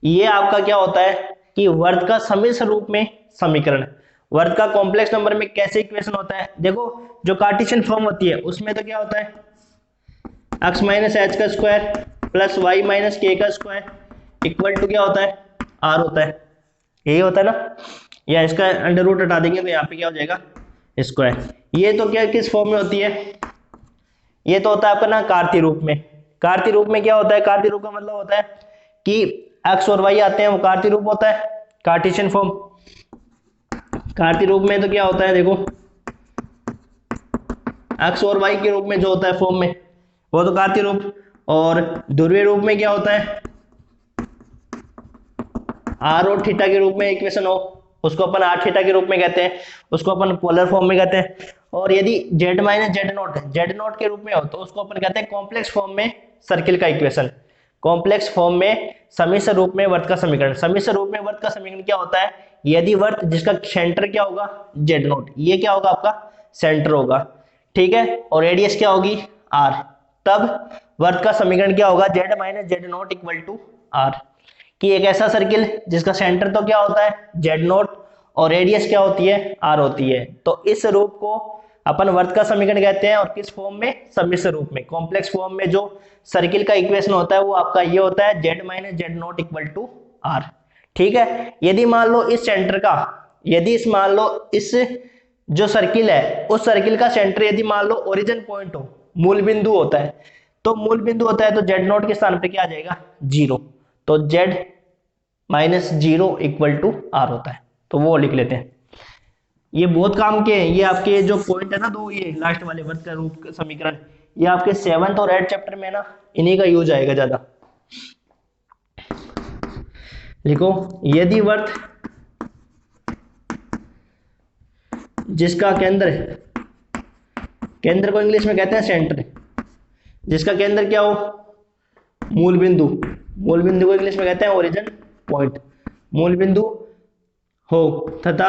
ये आपका क्या होता है कि वर्थ का समिश्र रूप में समीकरण। वर्थ का कॉम्प्लेक्स नंबर में कैसे इक्वेशन होता है, देखो जो कार्टेशियन फॉर्म होती है उसमें तो क्या होता है, एक्स माइनस एच का स्क्वायर प्लस वाई माइनस के का स्क्वायर इक्वल टू क्या होता है, आर होता है। यही होता है ना, या इसका अंडर रूट हटा देंगे तो यहाँ पे क्या हो जाएगा, स्क्वायर। ये तो क्या किस फॉर्म में होती है, ये तो होता है आपका ना कार्तीय रूप में, कार्तीय रूप में क्या होता है, कार्तीय रूप का मतलब होता है कि एक्स और वाई आते हैं, वो कार्तीय रूप होता है, कार्टेशियन फॉर्म। कार्तीय रूप में तो क्या होता है, देखो एक्स और वाई के रूप में जो होता है फॉर्म में, वो तो कार्तीय रूप। और ध्रुवीय रूप में क्या होता है, आर और थीटा के रूप में इक्वेशन हो, उसको अपन आर थीटा के रूप में कहते हैं, उसको अपन पोलर फॉर्म में कहते हैं। और यदि जेड माइनस जेड नॉट के रूप में हो तो उसको अपन कहते हैं कॉम्प्लेक्स फॉर्म में सर्किल का इक्वेशन। कॉम्प्लेक्स फॉर्म में समिश्र रूप में वर्त का समीकरण। समिश्र रूप में वर्त का समीकरण क्या होता है, यदि वर्त जिसका सेंटर क्या होगा, जेड नॉट, ये क्या होगा आपका सेंटर होगा, ठीक है, और रेडियस क्या होगी आर, तब वर्त का समीकरण क्या होगा, Z minus Z naught equal to R. कि एक ऐसा सर्किल जिसका सेंटर तो क्या होता है जेड नॉट और रेडियस क्या होती है आर होती है, तो इस रूप को अपन वर्त का समीकरण कहते हैं। और किस फॉर्म में, समिश्र रूप में, कॉम्प्लेक्स फॉर्म में जो सर्किल का इक्वेशन होता है वो आपका ये होता है Z minus Z naught equal to R, ठीक है। यदि मान लो इस सेंटर का, यदि इस मान लो इस जो सर्किल है उस सर्किल का सेंटर यदि मान लो ओरिजिन पॉइंट हो, मूल बिंदु होता है, तो मूल बिंदु होता है तो जेड नॉट के स्थान पे क्या आ जाएगा, जीरो, तो Z minus zero equal to R होता है, तो वो लिख लेते हैं। ये बहुत काम के हैं, ये आपके जो पॉइंट है ना दो, ये लास्ट वाले वर्त का रूप समीकरण, ये आपके 7th और 8th चैप्टर में ना इन्हीं का यूज आएगा ज्यादा। लिखो, यदि वर्त जिसका केंद्र, केंद्र को इंग्लिश में कहते हैं सेंटर, जिसका केंद्र क्या हो, मूल बिंदु, मूल बिंदु को इंग्लिश में कहते हैं ओरिजिन पॉइंट, मूल बिंदु हो तथा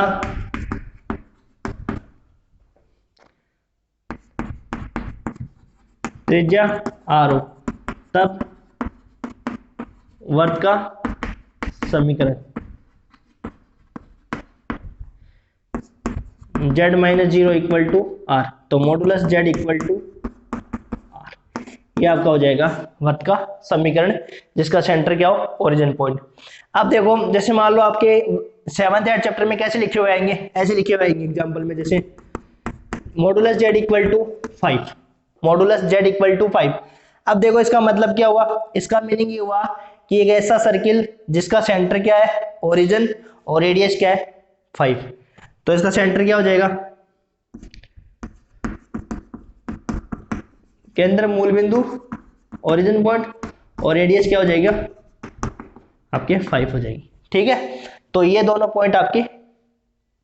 त्रिज्या आर हो, तब वर्त का समीकरण z minus zero equal to r, तो modulus Z equal to are, ये आपका हो जाएगा वर्त का समीकरण जिसका सेंटर क्या हो, ओरिजिन पॉइंट। अब देखो, जैसे मान लो आपके 7th 8th चैप्टर में कैसे लिखे हुए आएंगे, ऐसे लिखे हुए आएंगे एग्जाम्पल में, जैसे modulus Z equal to 5, modulus Z equal to 5। अब देखो इसका मतलब क्या हुआ, इसका मीनिंग ये हुआ कि एक ऐसा सर्किल जिसका सेंटर क्या है ओरिजिन और रेडियस क्या है 5, तो इसका सेंटर क्या हो जाएगा, केंद्र मूल बिंदु ओरिजिन पॉइंट और रेडियस क्या हो जाएगा आपके 5 हो जाएगी, ठीक है। तो ये दोनों पॉइंट आपके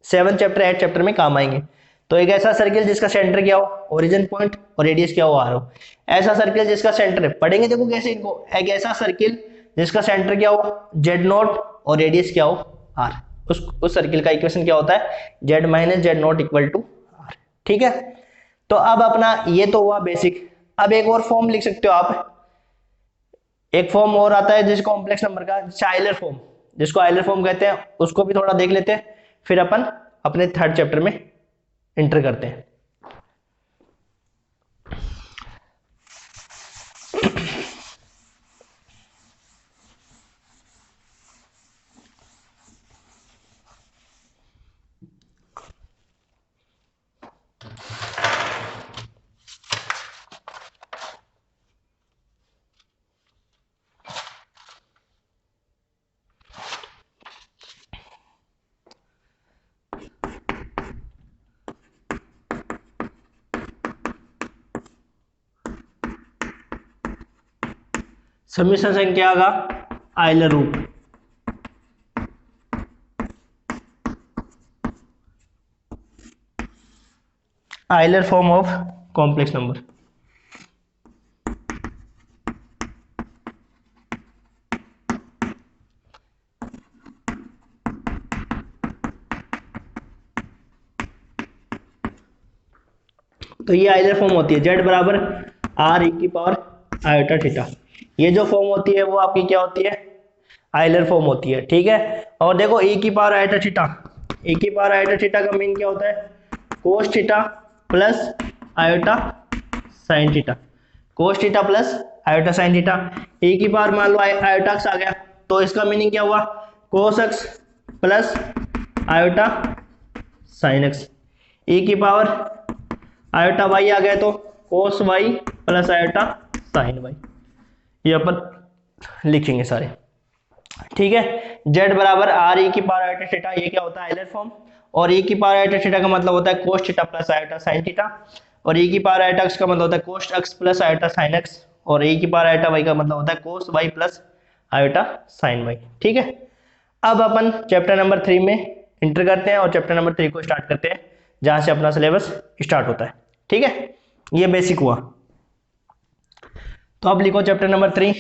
7th चैप्टर 8th चैप्टर में काम आएंगे। तो एक ऐसा सर्किल जिसका सेंटर क्या हो ओरिजिन पॉइंट और रेडियस क्या हो आर हो, ऐसा सर्किल जिसका सेंटर पढ़ेंगे, देखो कैसे इनको, एक ऐसा सर्किल जिसका सेंटर क्या हो जेड नॉट और रेडियस क्या हो आर, उस सर्किल का इक्वेशन क्या होता है, Z minus Z naught equal to R, ठीक है। तो अब अपना ये तो हुआ बेसिक। अब एक और फॉर्म लिख सकते हो आप, एक फॉर्म और आता है जिस कॉम्प्लेक्स नंबर का, आइलर फॉर्म, जिसको आइलर फॉर्म कहते हैं, उसको भी थोड़ा देख लेते हैं, फिर अपन अपने 3rd चैप्टर में एंटर करते हैं। समीकरण संख्या का आइलर रूप, Euler form of complex number. तो ये आइलर फॉर्म होती है जेड बराबर आर ई की पावर आयोटा थीटा, ये जो फॉर्म होती है वो आपकी क्या होती है, आइलर फॉर्म होती है, ठीक है। और देखो e की पावर आयोटा थीटा, e की पावर आयोटा थीटा का मीन क्या होता है, cos theta plus iota sine theta, cos theta plus iota sine theta. e की पावर मान लो आयोटा आ गया, तो इसका मीनिंग क्या हुआ, cos x plus iota sine x. e की पावर आयोटा वाई आ गया तो cos y plus iota sine y. ये अपन लिखेंगे सारे, ठीक है। z बराबर आर ई की पावर आयोटा थीटा, ये क्या होता है आइलर फॉर्म, और e की पावर आयोटा थीटा का मतलब होता है cos theta plus iota sine theta, और e की पावर आयोटा x का मतलब होता है कोस x plus iota sign x, और e की पावर आयोटा y का मतलब होता है कोस y plus iota sign y, ठीक है। अब अपन चैप्टर नंबर 3 में इंटर करते हैं और चैप्टर नंबर 3 को स्टार्ट करते हैं जहां से अपना सिलेबस स्टार्ट होता है, ठीक है। ये बेसिक हुआ, तो अब लिखो चैप्टर नंबर 3।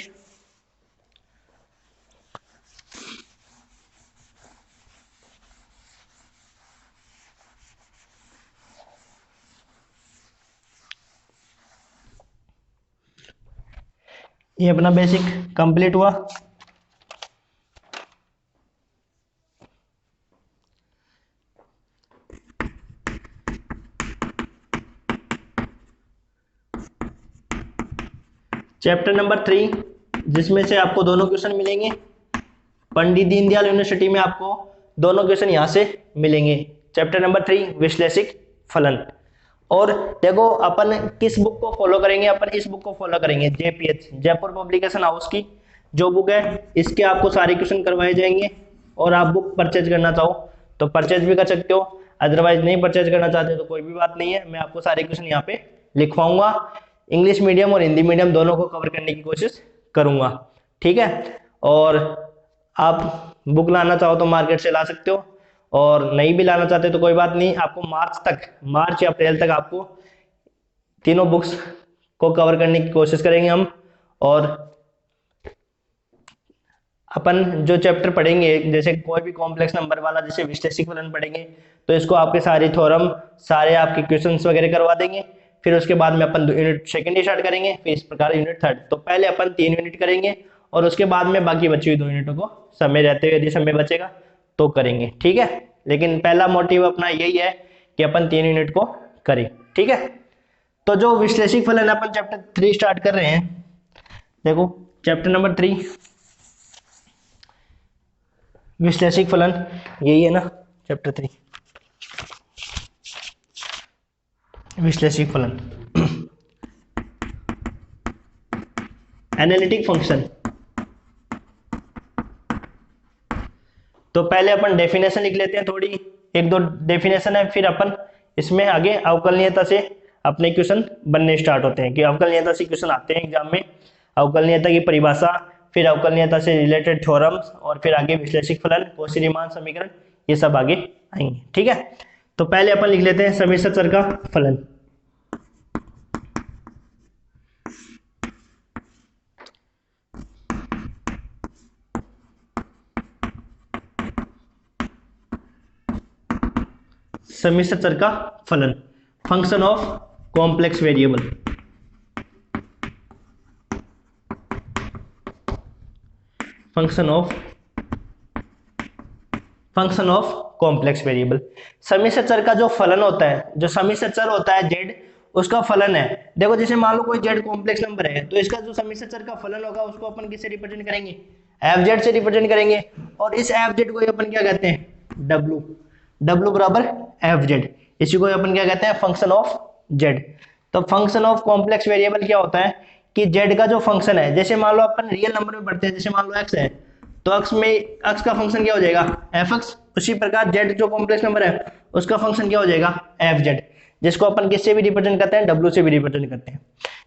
ये अपना बेसिक कंप्लीट हुआ। चैप्टर नंबर 3 जिसमें से आपको दोनों क्वेश्चन मिलेंगे, पंडित दीनदयाल यूनिवर्सिटी में आपको दोनों क्वेश्चन यहां से मिलेंगे। चैप्टर नंबर 3 विश्लेषिक फलन। और देखो अपन किस बुक को फॉलो करेंगे, अपन इस बुक को फॉलो करेंगे, जेपीएच जयपुर पब्लिकेशन हाउस की जो बुक है, इसके आपको सारे क्वेश्चन करवाए जाएंगे। और आप बुक परचेज करना चाहो तो परचेज भी कर सकते हो, अदरवाइज नहीं परचेज करना चाहते तो कोई भी बात नहीं है, मैं आपको सारे क्वेश्चन यहाँ पे लिखवाऊंगा। इंग्लिश मीडियम और हिंदी मीडियम दोनों को कवर करने की कोशिश करूंगा, ठीक है। और आप बुक लाना चाहो तो मार्केट से ला सकते हो, और नहीं भी लाना चाहते तो कोई बात नहीं, आपको मार्च या अप्रैल तक आपको तीनों बुक्स को कवर करने की कोशिश करेंगे हम। और अपन जो चैप्टर पढ़ेंगे, जैसे कोई भी कॉम्प्लेक्स नंबर वाला, जैसे विश्लेषिक फलन पढ़ेंगे, तो इसको आपके सारे थ्योरम, सारे आपके क्वेश्चंस वगैरह करवा देंगे। फिर उसके बाद में अपन यूनिट सेकंड स्टार्ट करेंगे, फिर इस प्रकार यूनिट थर्ड। तो पहले अपन 3 यूनिट करेंगे और उसके बाद में बाकी बची हुई 2 यूनिटों को समय रहते हुए, यदि समय बचेगा तो करेंगे, ठीक है। लेकिन पहला मोटिव अपना यही है कि अपन 3 यूनिट को करें, ठीक है। तो जो विश्लेषिक फलन अपन चैप्टर 3 स्टार्ट कर रहे हैं, देखो चैप्टर नंबर 3 विश्लेषिक फलन, यही है ना चैप्टर 3 विश्लेषिक फलन। Analytic function. तो पहले अपन डेफिनेशन लिख लेते हैं, थोड़ी 1-2 डेफिनेशन है, फिर अपन इसमें आगे अवकलनीयता से अपने क्वेश्चन बनने स्टार्ट होते हैं कि अवकलनीयता से क्वेश्चन आते हैं एग्जाम में, अवकलनीयता की परिभाषा, फिर अवकलनीयता से रिलेटेड थ्योरम्स, और फिर आगे विश्लेषिक फलन, कौशी-रीमान समीकरण, ये सब आगे आएंगे, ठीक है। तो पहले अपन लिख लेते हैं सम्मिश्र चर का फलन। सम्मिश्र चर का फलन, function of complex variable. Function of complex variable. सम्मिश्र चर का जो फलन होता है, जो सम्मिश्र चर होता है z, उसका फलन है। देखो जैसे मान लो कोई z कॉम्प्लेक्स नंबर है, तो इसका जो सम्मिश्र चर का फलन होगा उसको अपन किससे रिप्रेजेंट करेंगे, fz से रिप्रेजेंट करेंगे। और इस fz को अपन क्या कहते हैं, w बराबर fz, इसी को अपन क्या कहते हैं, फंक्शन ऑफ z। तो फंक्शन ऑफ कॉम्प्लेक्स वेरिएबल क्या होता है कि z का जो फंक्शन है, जैसे मान लो अपन रियल नंबर में पढ़ते हैं, जैसे मान लो x है, तो x का फंक्शन क्या हो जाएगा, fx। उसी प्रकार z जो कॉम्प्लेक्स नंबर है उसका फंक्शन क्या हो जाएगा, fz, जिसको अपन किससे भी रिप्रेजेंट करते हैं, w से भी रिप्रेजेंट करते हैं।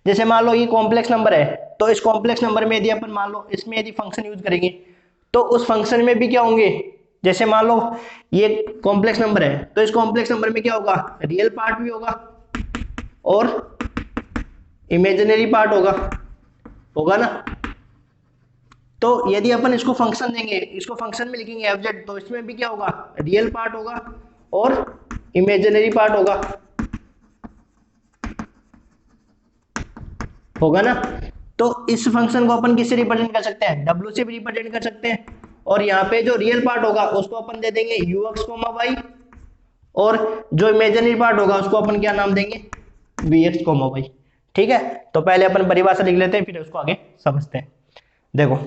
जैसे मान लो ये कॉम्प्लेक्स नंबर है, तो इस कॉम्प्लेक्स नंबर में यदि अपन मान लो इसमें यदि फंक्शन यूज करेंगे, तो उस फंक्शन में भी क्या होंगे, जैसे मान लो ये कॉम्प्लेक्स नंबर है, तो इस कॉम्प्लेक्स नंबर में क्या होगा, रियल पार्ट भी होगा और इमेजिनरी पार्ट होगा ना। तो यदि अपन इसको फंक्शन देंगे, इसको फंक्शन में लिखेंगे fz, तो इसमें भी क्या होगा, रियल पार्ट होगा और इमेजिनरी पार्ट होगा ना। तो इस फंक्शन को अपन किससे रिप्रेजेंट कर सकते हैं, w से भी रिप्रेजेंट कर सकते हैं। और यहाँ पे जो रियल पार्ट होगा उसको अपन दे देंगे ux, y, और जो इमेजिनरी पार्ट होगा उसको अपन क्या नाम देंगे, vx, y, ठीक है। तो पहले अपन परिभाषा लिख लेते हैं, फिर उसको आगे समझते हैं। देखो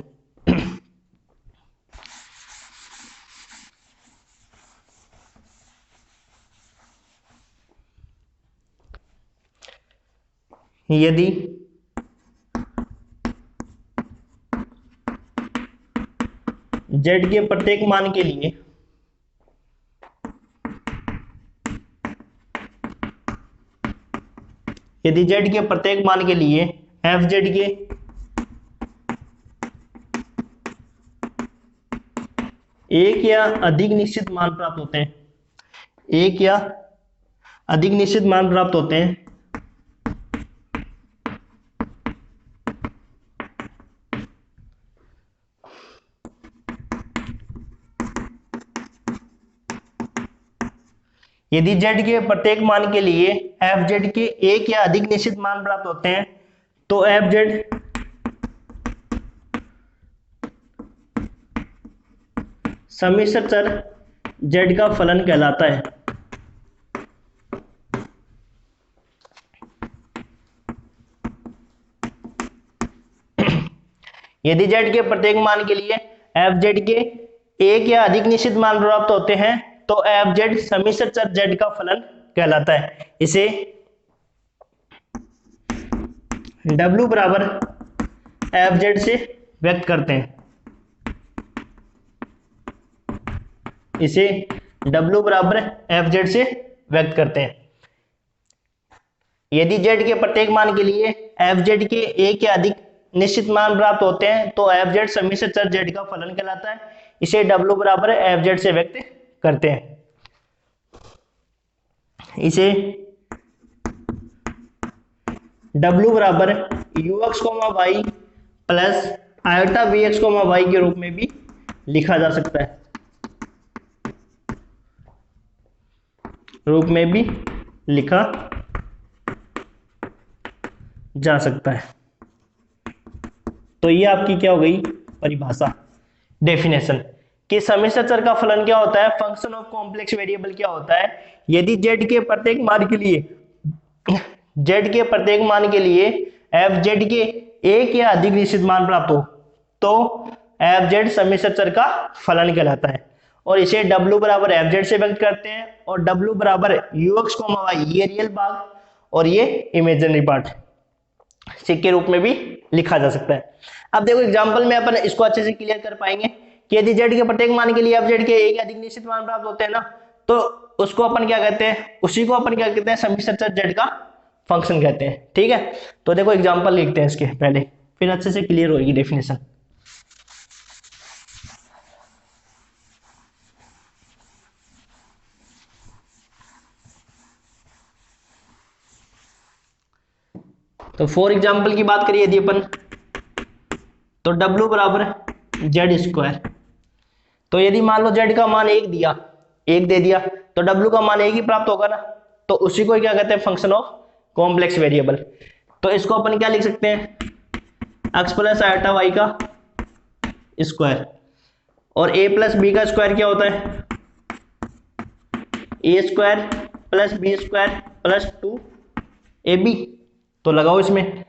यदि जेड के प्रत्येक मान के लिए यदि जेड के प्रत्येक मान के लिए एफ जेड के एक या अधिक निश्चित मान प्राप्त होते हैं, एक या अधिक निश्चित मान प्राप्त होते हैं, यदि जेड के प्रत्येक मान के लिए एफ जेड के एक या अधिक निश्चित मान प्राप्त होते हैं तो एफ जेड सम्मिश्र चर जेड का फलन कहलाता है। यदि जेड के प्रत्येक मान के लिए एफ जेड के एक या अधिक निश्चित मान प्राप्त होते हैं तो एफ जेड सम्मिश्र चर जेड का फलन कहलाता है। इसे W बराबर एफ जेड से व्यक्त करते हैं, इसे W बराबर एफ जेड से व्यक्त करते हैं। यदि जेड के प्रत्येक मान के लिए एफ जेड के एक या अधिक निश्चित मान प्राप्त होते हैं तो एफ जेड सम्मिश्र चर जेड का फलन कहलाता है। इसे W बराबर एफ जेड से व्यक्त करते हैं। इसे W बराबर ux, y plus iota vx, y के रूप में भी लिखा जा सकता है, रूप में भी लिखा जा सकता है। तो ये आपकी क्या हो गई परिभाषा, डेफिनेशन कि सम्मिश्र चर का फलन क्या होता है, फंक्शन ऑफ कॉम्प्लेक्स वेरिएबल क्या होता है। यदि जेड के प्रत्येक मान के लिए एफ जेड के एक या अधिक निश्चित मान प्राप्त हो तो एफ जेड सम्मिश्र चर का फलन कहलाता है और इसे W बराबर एफ जेड से व्यक्त करते हैं और W बराबर ux, y ये रियल भाग और ये इमेजिनरी पार्ट के रूप में भी लिखा जा सकता है। अब देखो एग्जांपल में अपन इसको अच्छे से क्लियर कर पाएंगे कि यदि जेड के प्रत्येक मान के लिए एफ जेड के एक या अधिक निश्चित मान प्राप्त होते हैं ना तो उसको अपन क्या कहते हैं, उसी को अपन क्या कहते हैं, सम्मिश्र चर जेड का फंक्शन कहते हैं। ठीक है, तो देखो एग्जांपल लिखते हैं इसके पहले, फिर अच्छे से क्लियर होगी डेफिनेशन। तो फॉर एग्जांपल की बात करिए यदि अपन तो W बराबर जेड स्क्वायर, तो यदि मान लो जेड का मान एक दे दिया तो W का मान एक ही प्राप्त होगा ना, तो उसी को क्या कहते हैं, फंक्शन ऑफ कॉम्प्लेक्स वेरिएबल। तो इसको अपन क्या लिख सकते हैं, x प्लस आयोटा y का स्क्वायर और a प्लस बी का स्क्वायर क्या होता है, a square plus B square plus 2ab। तो लगाओ इसमें,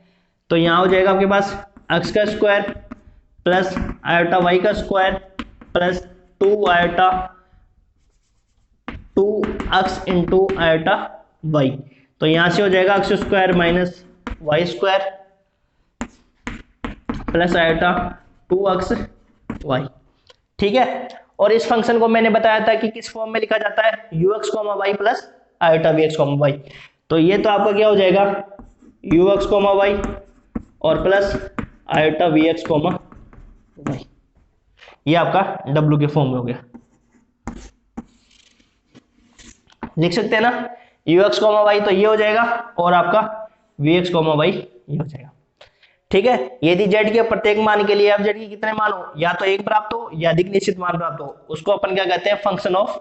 तो यहां हो जाएगा आपके पास x का स्क्वायर प्लस आयोटा y का square plus 2x into iota y। तो यहां से हो जाएगा x square minus y square plus iota 2xy। ठीक है, और इस फंक्शन को मैंने बताया था कि किस फॉर्म में लिखा जाता है, ux, y plus iota vx, y। तो ये तो आपका क्या हो जाएगा, ux, y और प्लस आयोटा vx, y। ये आपका w के फॉर्म में हो गया, लिख सकते हैं ना, ux, y तो ये हो जाएगा और आपका vx, y ये हो जाएगा। ठीक है, यदि z के प्रत्येक मान के लिए f z के कितने मान हो, या तो एक प्राप्त हो या अधिक निश्चित मान प्राप्त हो, उसको अपन क्या कहते हैं, फंक्शन ऑफ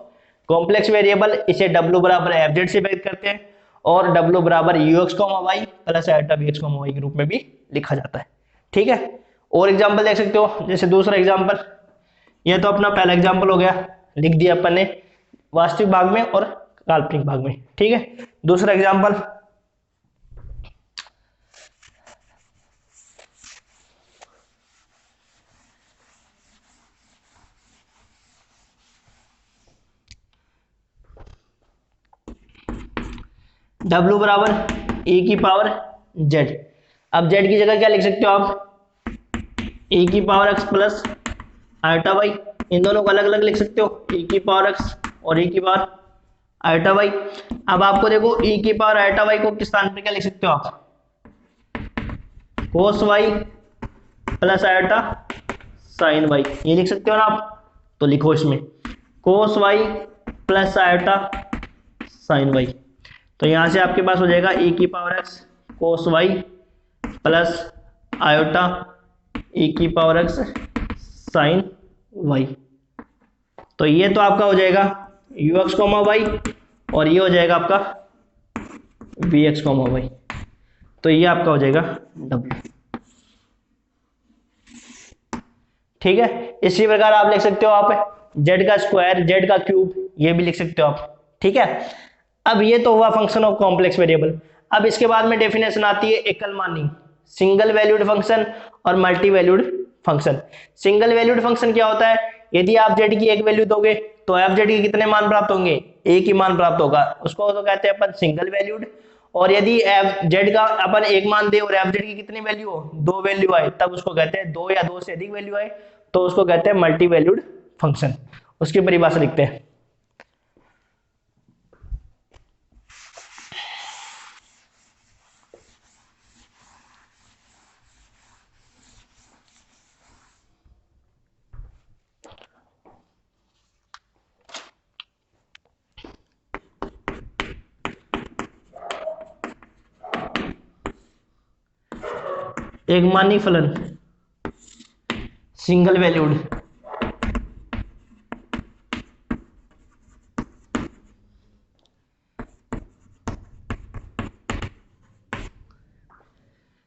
कॉम्प्लेक्स वेरिएबल। इसे w बराबर एफ जेड से व्यक्त करते हैं और w बराबर ux, y plus iota vx, y के रूप में भी लिखा जाता है। ठीक है, और एग्जांपल देख सकते हो, जैसे दूसरा एग्जांपल, ये तो अपना पहला एग्जांपल हो गया, लिख दिया अपन ने वास्तविक भाग में और काल्पनिक भाग में। ठीक है, दूसरा एग्जांपल, W बराबर a की पावर z। अब z की जगह क्या लिख सकते हो आप, a की power x plus iota y इन दोनों को अलग अलग लिख सकते हो, e की पावर x और e की पावर आयोटा y। अब आपको देखो e की पावर आयोटा y को किस स्थान पर क्या लिख सकते हो आप, कोस y plus iota sign y, ये लिख सकते हो ना आप। तो लिखो इसमें कोस y plus iota sign y। तो यहां से आपके पास हो जाएगा e की पावर x कोस y प्लस आयोटा e की पावर x साइन y। तो ये तो आपका हो जाएगा ux कॉमा y और ये हो जाएगा आपका vx कॉमा y। तो ये आपका हो जाएगा w। ठीक है, इसी प्रकार आप लिख सकते हो आप z का स्क्वायर, z का क्यूब, ये भी लिख सकते हो आप। ठीक है, अब ये तो हुआ फंक्शन ऑफ कॉम्प्लेक्स वेरिएबल। अब इसके बाद में डेफिनेशन आती है एकल मानी, सिंगल वैल्यूड फंक्शन और multi valued function. Single valued function क्या होता है, यदि आप z की एक वैल्यू दोगे तो एफ जेड के कितने मान प्राप्त होंगे, एक ही मान प्राप्त होगा, उसको तो कहते हैं अपन सिंगल वैल्यूड। और यदि एफ जेड का अपन एक मान दे और एफ जेड की कितनी वैल्यू हो, दो वैल्यू आए, तब उसको कहते हैं, दो या दो से अधिक वैल्यू आए तो उसको कहते हैं मल्टी वैल्यूड फंक्शन। उसकी परिभाषा लिखते हैं। एक मानी फलन सिंगल वैल्यूड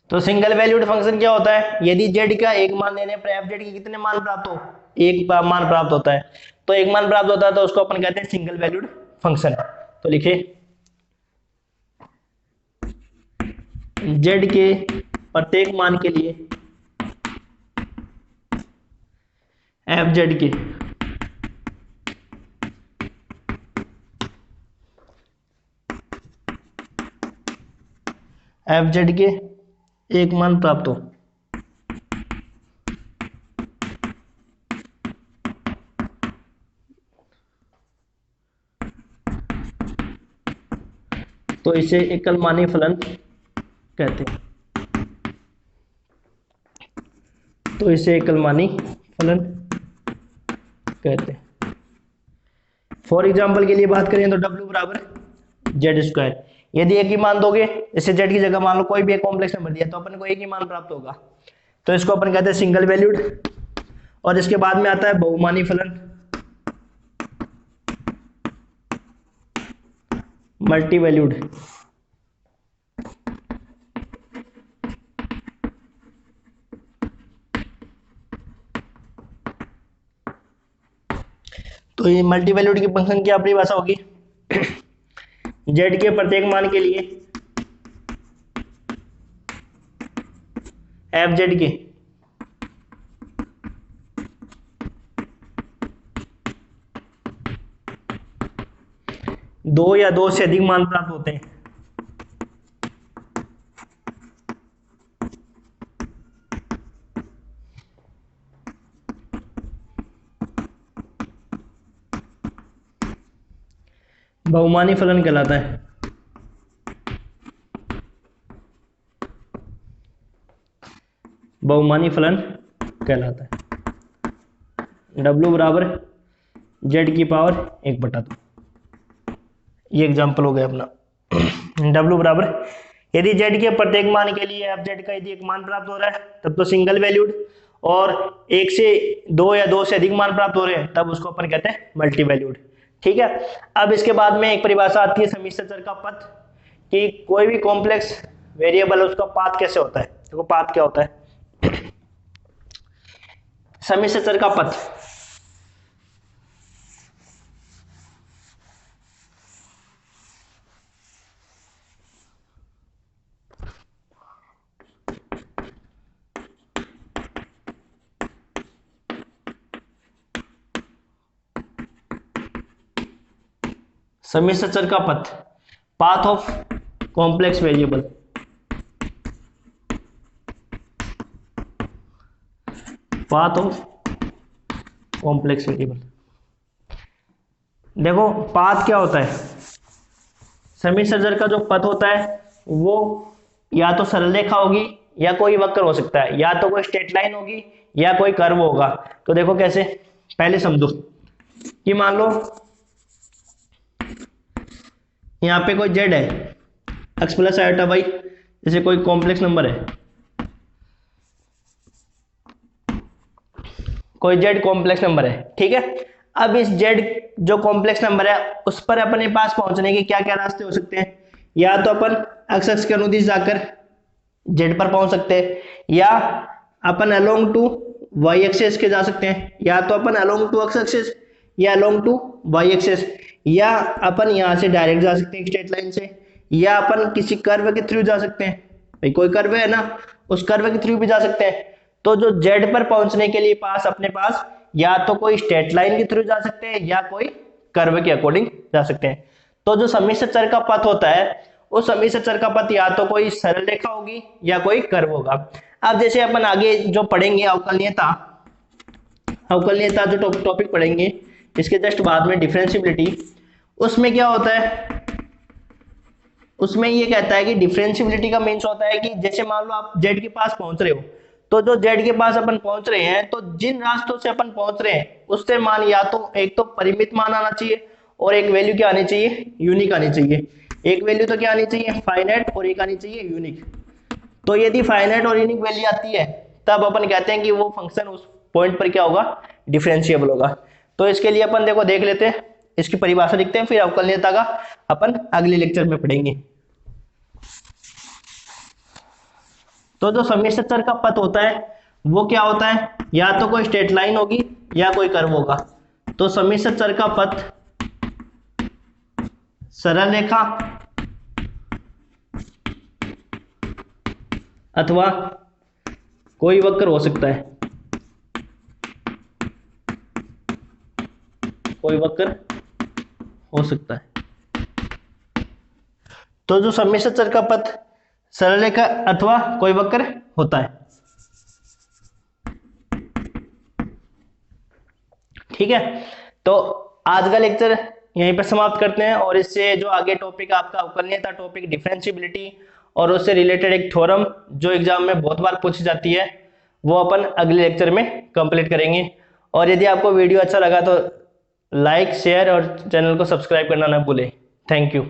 तो सिंगल वैल्यूड फंक्शन क्या होता है, यदि z का एक मान देने पर एफ जेड के कितने मान प्राप्त हो, एक मान प्राप्त होता है, तो एक मान प्राप्त होता है तो उसको अपन कहते हैं सिंगल वैल्यूड फंक्शन। तो लिखिए z के प्रत्येक मान के लिए एफ जेड के एक मान प्राप्त हो, तो इसे एकल मानी फलन कहते हैं। तो इसे एकल मानी फलन कहते हैं। फॉर एग्जाम्पल के लिए बात करें तो W बराबर जेड स्क्वायर, यदि एक ही मान दोगे, जैसे जेड की जगह मान लो कोई भी एक कॉम्प्लेक्स नंबर दिया तो अपन को एक ही मान प्राप्त होगा, तो इसको अपन कहते हैं सिंगल वैल्यूड। और इसके बाद में आता है बहुमानी फलन, मल्टी वैल्यूड। तो ये मल्टी वैल्यूड की फंक्शन की परिभाषा होगी z के प्रत्येक मान के लिए एफ जेड के दो या दो से अधिक मान प्राप्त होते हैं। बहुमानी फलन कहलाता है। बहुमानी फलन कहलाता है। W बराबर Z की पावर 1/2। ये एग्जाम्पल हो गया अपना। W बराबर, यदि Z के प्रत्येक मान के लिए एफ जेड का यदि एक मान प्राप्त हो रहा है तब तो सिंगल वैल्यूड, और एक से दो या दो से अधिक मान प्राप्त हो रहे हैं तब उसको अपन कहते हैं मल्टी वैल्यूड। ठीक है, अब इसके बाद में एक परिभाषा आती है सम्मिश्र चर का पथ, कि कोई भी कॉम्प्लेक्स वेरिएबल उसका पाथ कैसे होता है। देखो पाथ क्या होता है, सम्मिश्र चर का पथ सम्मिश्र चर का पथ, path of complex variable. Path of complex variable. देखो पाथ क्या होता है, समिश्र चर का जो पथ होता है वो या तो सरल रेखा होगी या कोई वक्र हो सकता है, या तो कोई स्ट्रेट लाइन होगी या कोई कर्व होगा। तो देखो कैसे, पहले समझो कि मान लो यहाँ पे कोई जेड है, एक्स प्लस आयोटा वाई, जैसे कोई कॉम्प्लेक्स नंबर है, कोई जेड कॉम्प्लेक्स नंबर है, ठीक है। अब इस जेड जो कॉम्प्लेक्स नंबर है उस पर अपने पास पहुंचने के क्या क्या रास्ते हो सकते हैं, या तो अपन एक्स एक्स के अनुदिश जाकर जेड पर पहुंच सकते हैं, या अपन अलोंग टू वाई एक्सेस के जा सकते हैं, या तो अपन अलोंग टू एक्स एक्सेस या अलोंग टू वाई एक्सेस, या अपन यहां से डायरेक्ट जा सकते हैं स्ट्रेट लाइन से, या अपन किसी कर्व के थ्रू जा सकते हैं, भाई कोई कर्व है ना, उस कर्व के थ्रू भी जा सकते हैं। तो जो जेड पर पहुंचने के लिए पास अपने पास या तो कोई स्ट्रेट लाइन के थ्रू जा सकते हैं या कोई कर्व के अकॉर्डिंग जा सकते हैं। तो जो सम्मिश्र चर का पथ होता है उस सम्मिश्र चर का पथ या तो कोई सरल रेखा होगी या कोई कर्व होगा। अब जैसे अपन आगे जो पढ़ेंगे अवकलनीयता, अवकलनीयता जो टॉपिक पढ़ेंगे इसके जस्ट बाद में डिफरेंशियबिलिटी, उसमें क्या होता है, उसमें ये कहता है कि डिफरेंशियबिलिटी का मीन्स होता है कि जैसे मान लो आप जेड के पास पहुंच रहे हो, तो जो जेड के पास अपन पहुंच रहे हैं तो जिन रास्तों से अपन पहुंच रहे हैं उससे मान या तो एक तो परिमित मान आना चाहिए और एक वैल्यू क्या आनी चाहिए, यूनिक आनी चाहिए। एक वैल्यू तो क्या आनी चाहिए, फाइनाइट, और एक आनी चाहिए यूनिक। तो यदि फाइनाइट और यूनिक वैल्यू आती है तब अपन कहते हैं कि वो फंक्शन उस पॉइंट पर क्या होगा, डिफरेंशिएबल होगा। तो इसके लिए अपन देखो देख लेते हैं, इसकी परिभाषा लिखते हैं, फिर अवकलनीयता का अपन अगले लेक्चर में पढ़ेंगे। तो जो सम्मिश्र चर का पथ होता है वो क्या होता है, या तो कोई स्ट्रेट लाइन होगी या कोई कर्व होगा। तो सम्मिश्र चर का पथ सरल रेखा अथवा कोई वक्र हो सकता है, कोई वक्र हो सकता है। तो जो सम्मिश्र चर का पथ सरल रेखा अथवा कोई वक्र होता है, ठीक है। तो आज का लेक्चर यहीं पर समाप्त करते हैं, और इससे जो आगे टॉपिक आपका अवकलनीयता टॉपिक, डिफरेंशियबिलिटी और उससे रिलेटेड एक थ्योरम जो एग्जाम में बहुत बार पूछी जाती है वो अपन अगले लेक्चर में कंप्लीट करेंगे। और यदि आपको वीडियो अच्छा लगा तो लाइक, शेयर और चैनल को सब्सक्राइब करना ना भूलें। Thank you.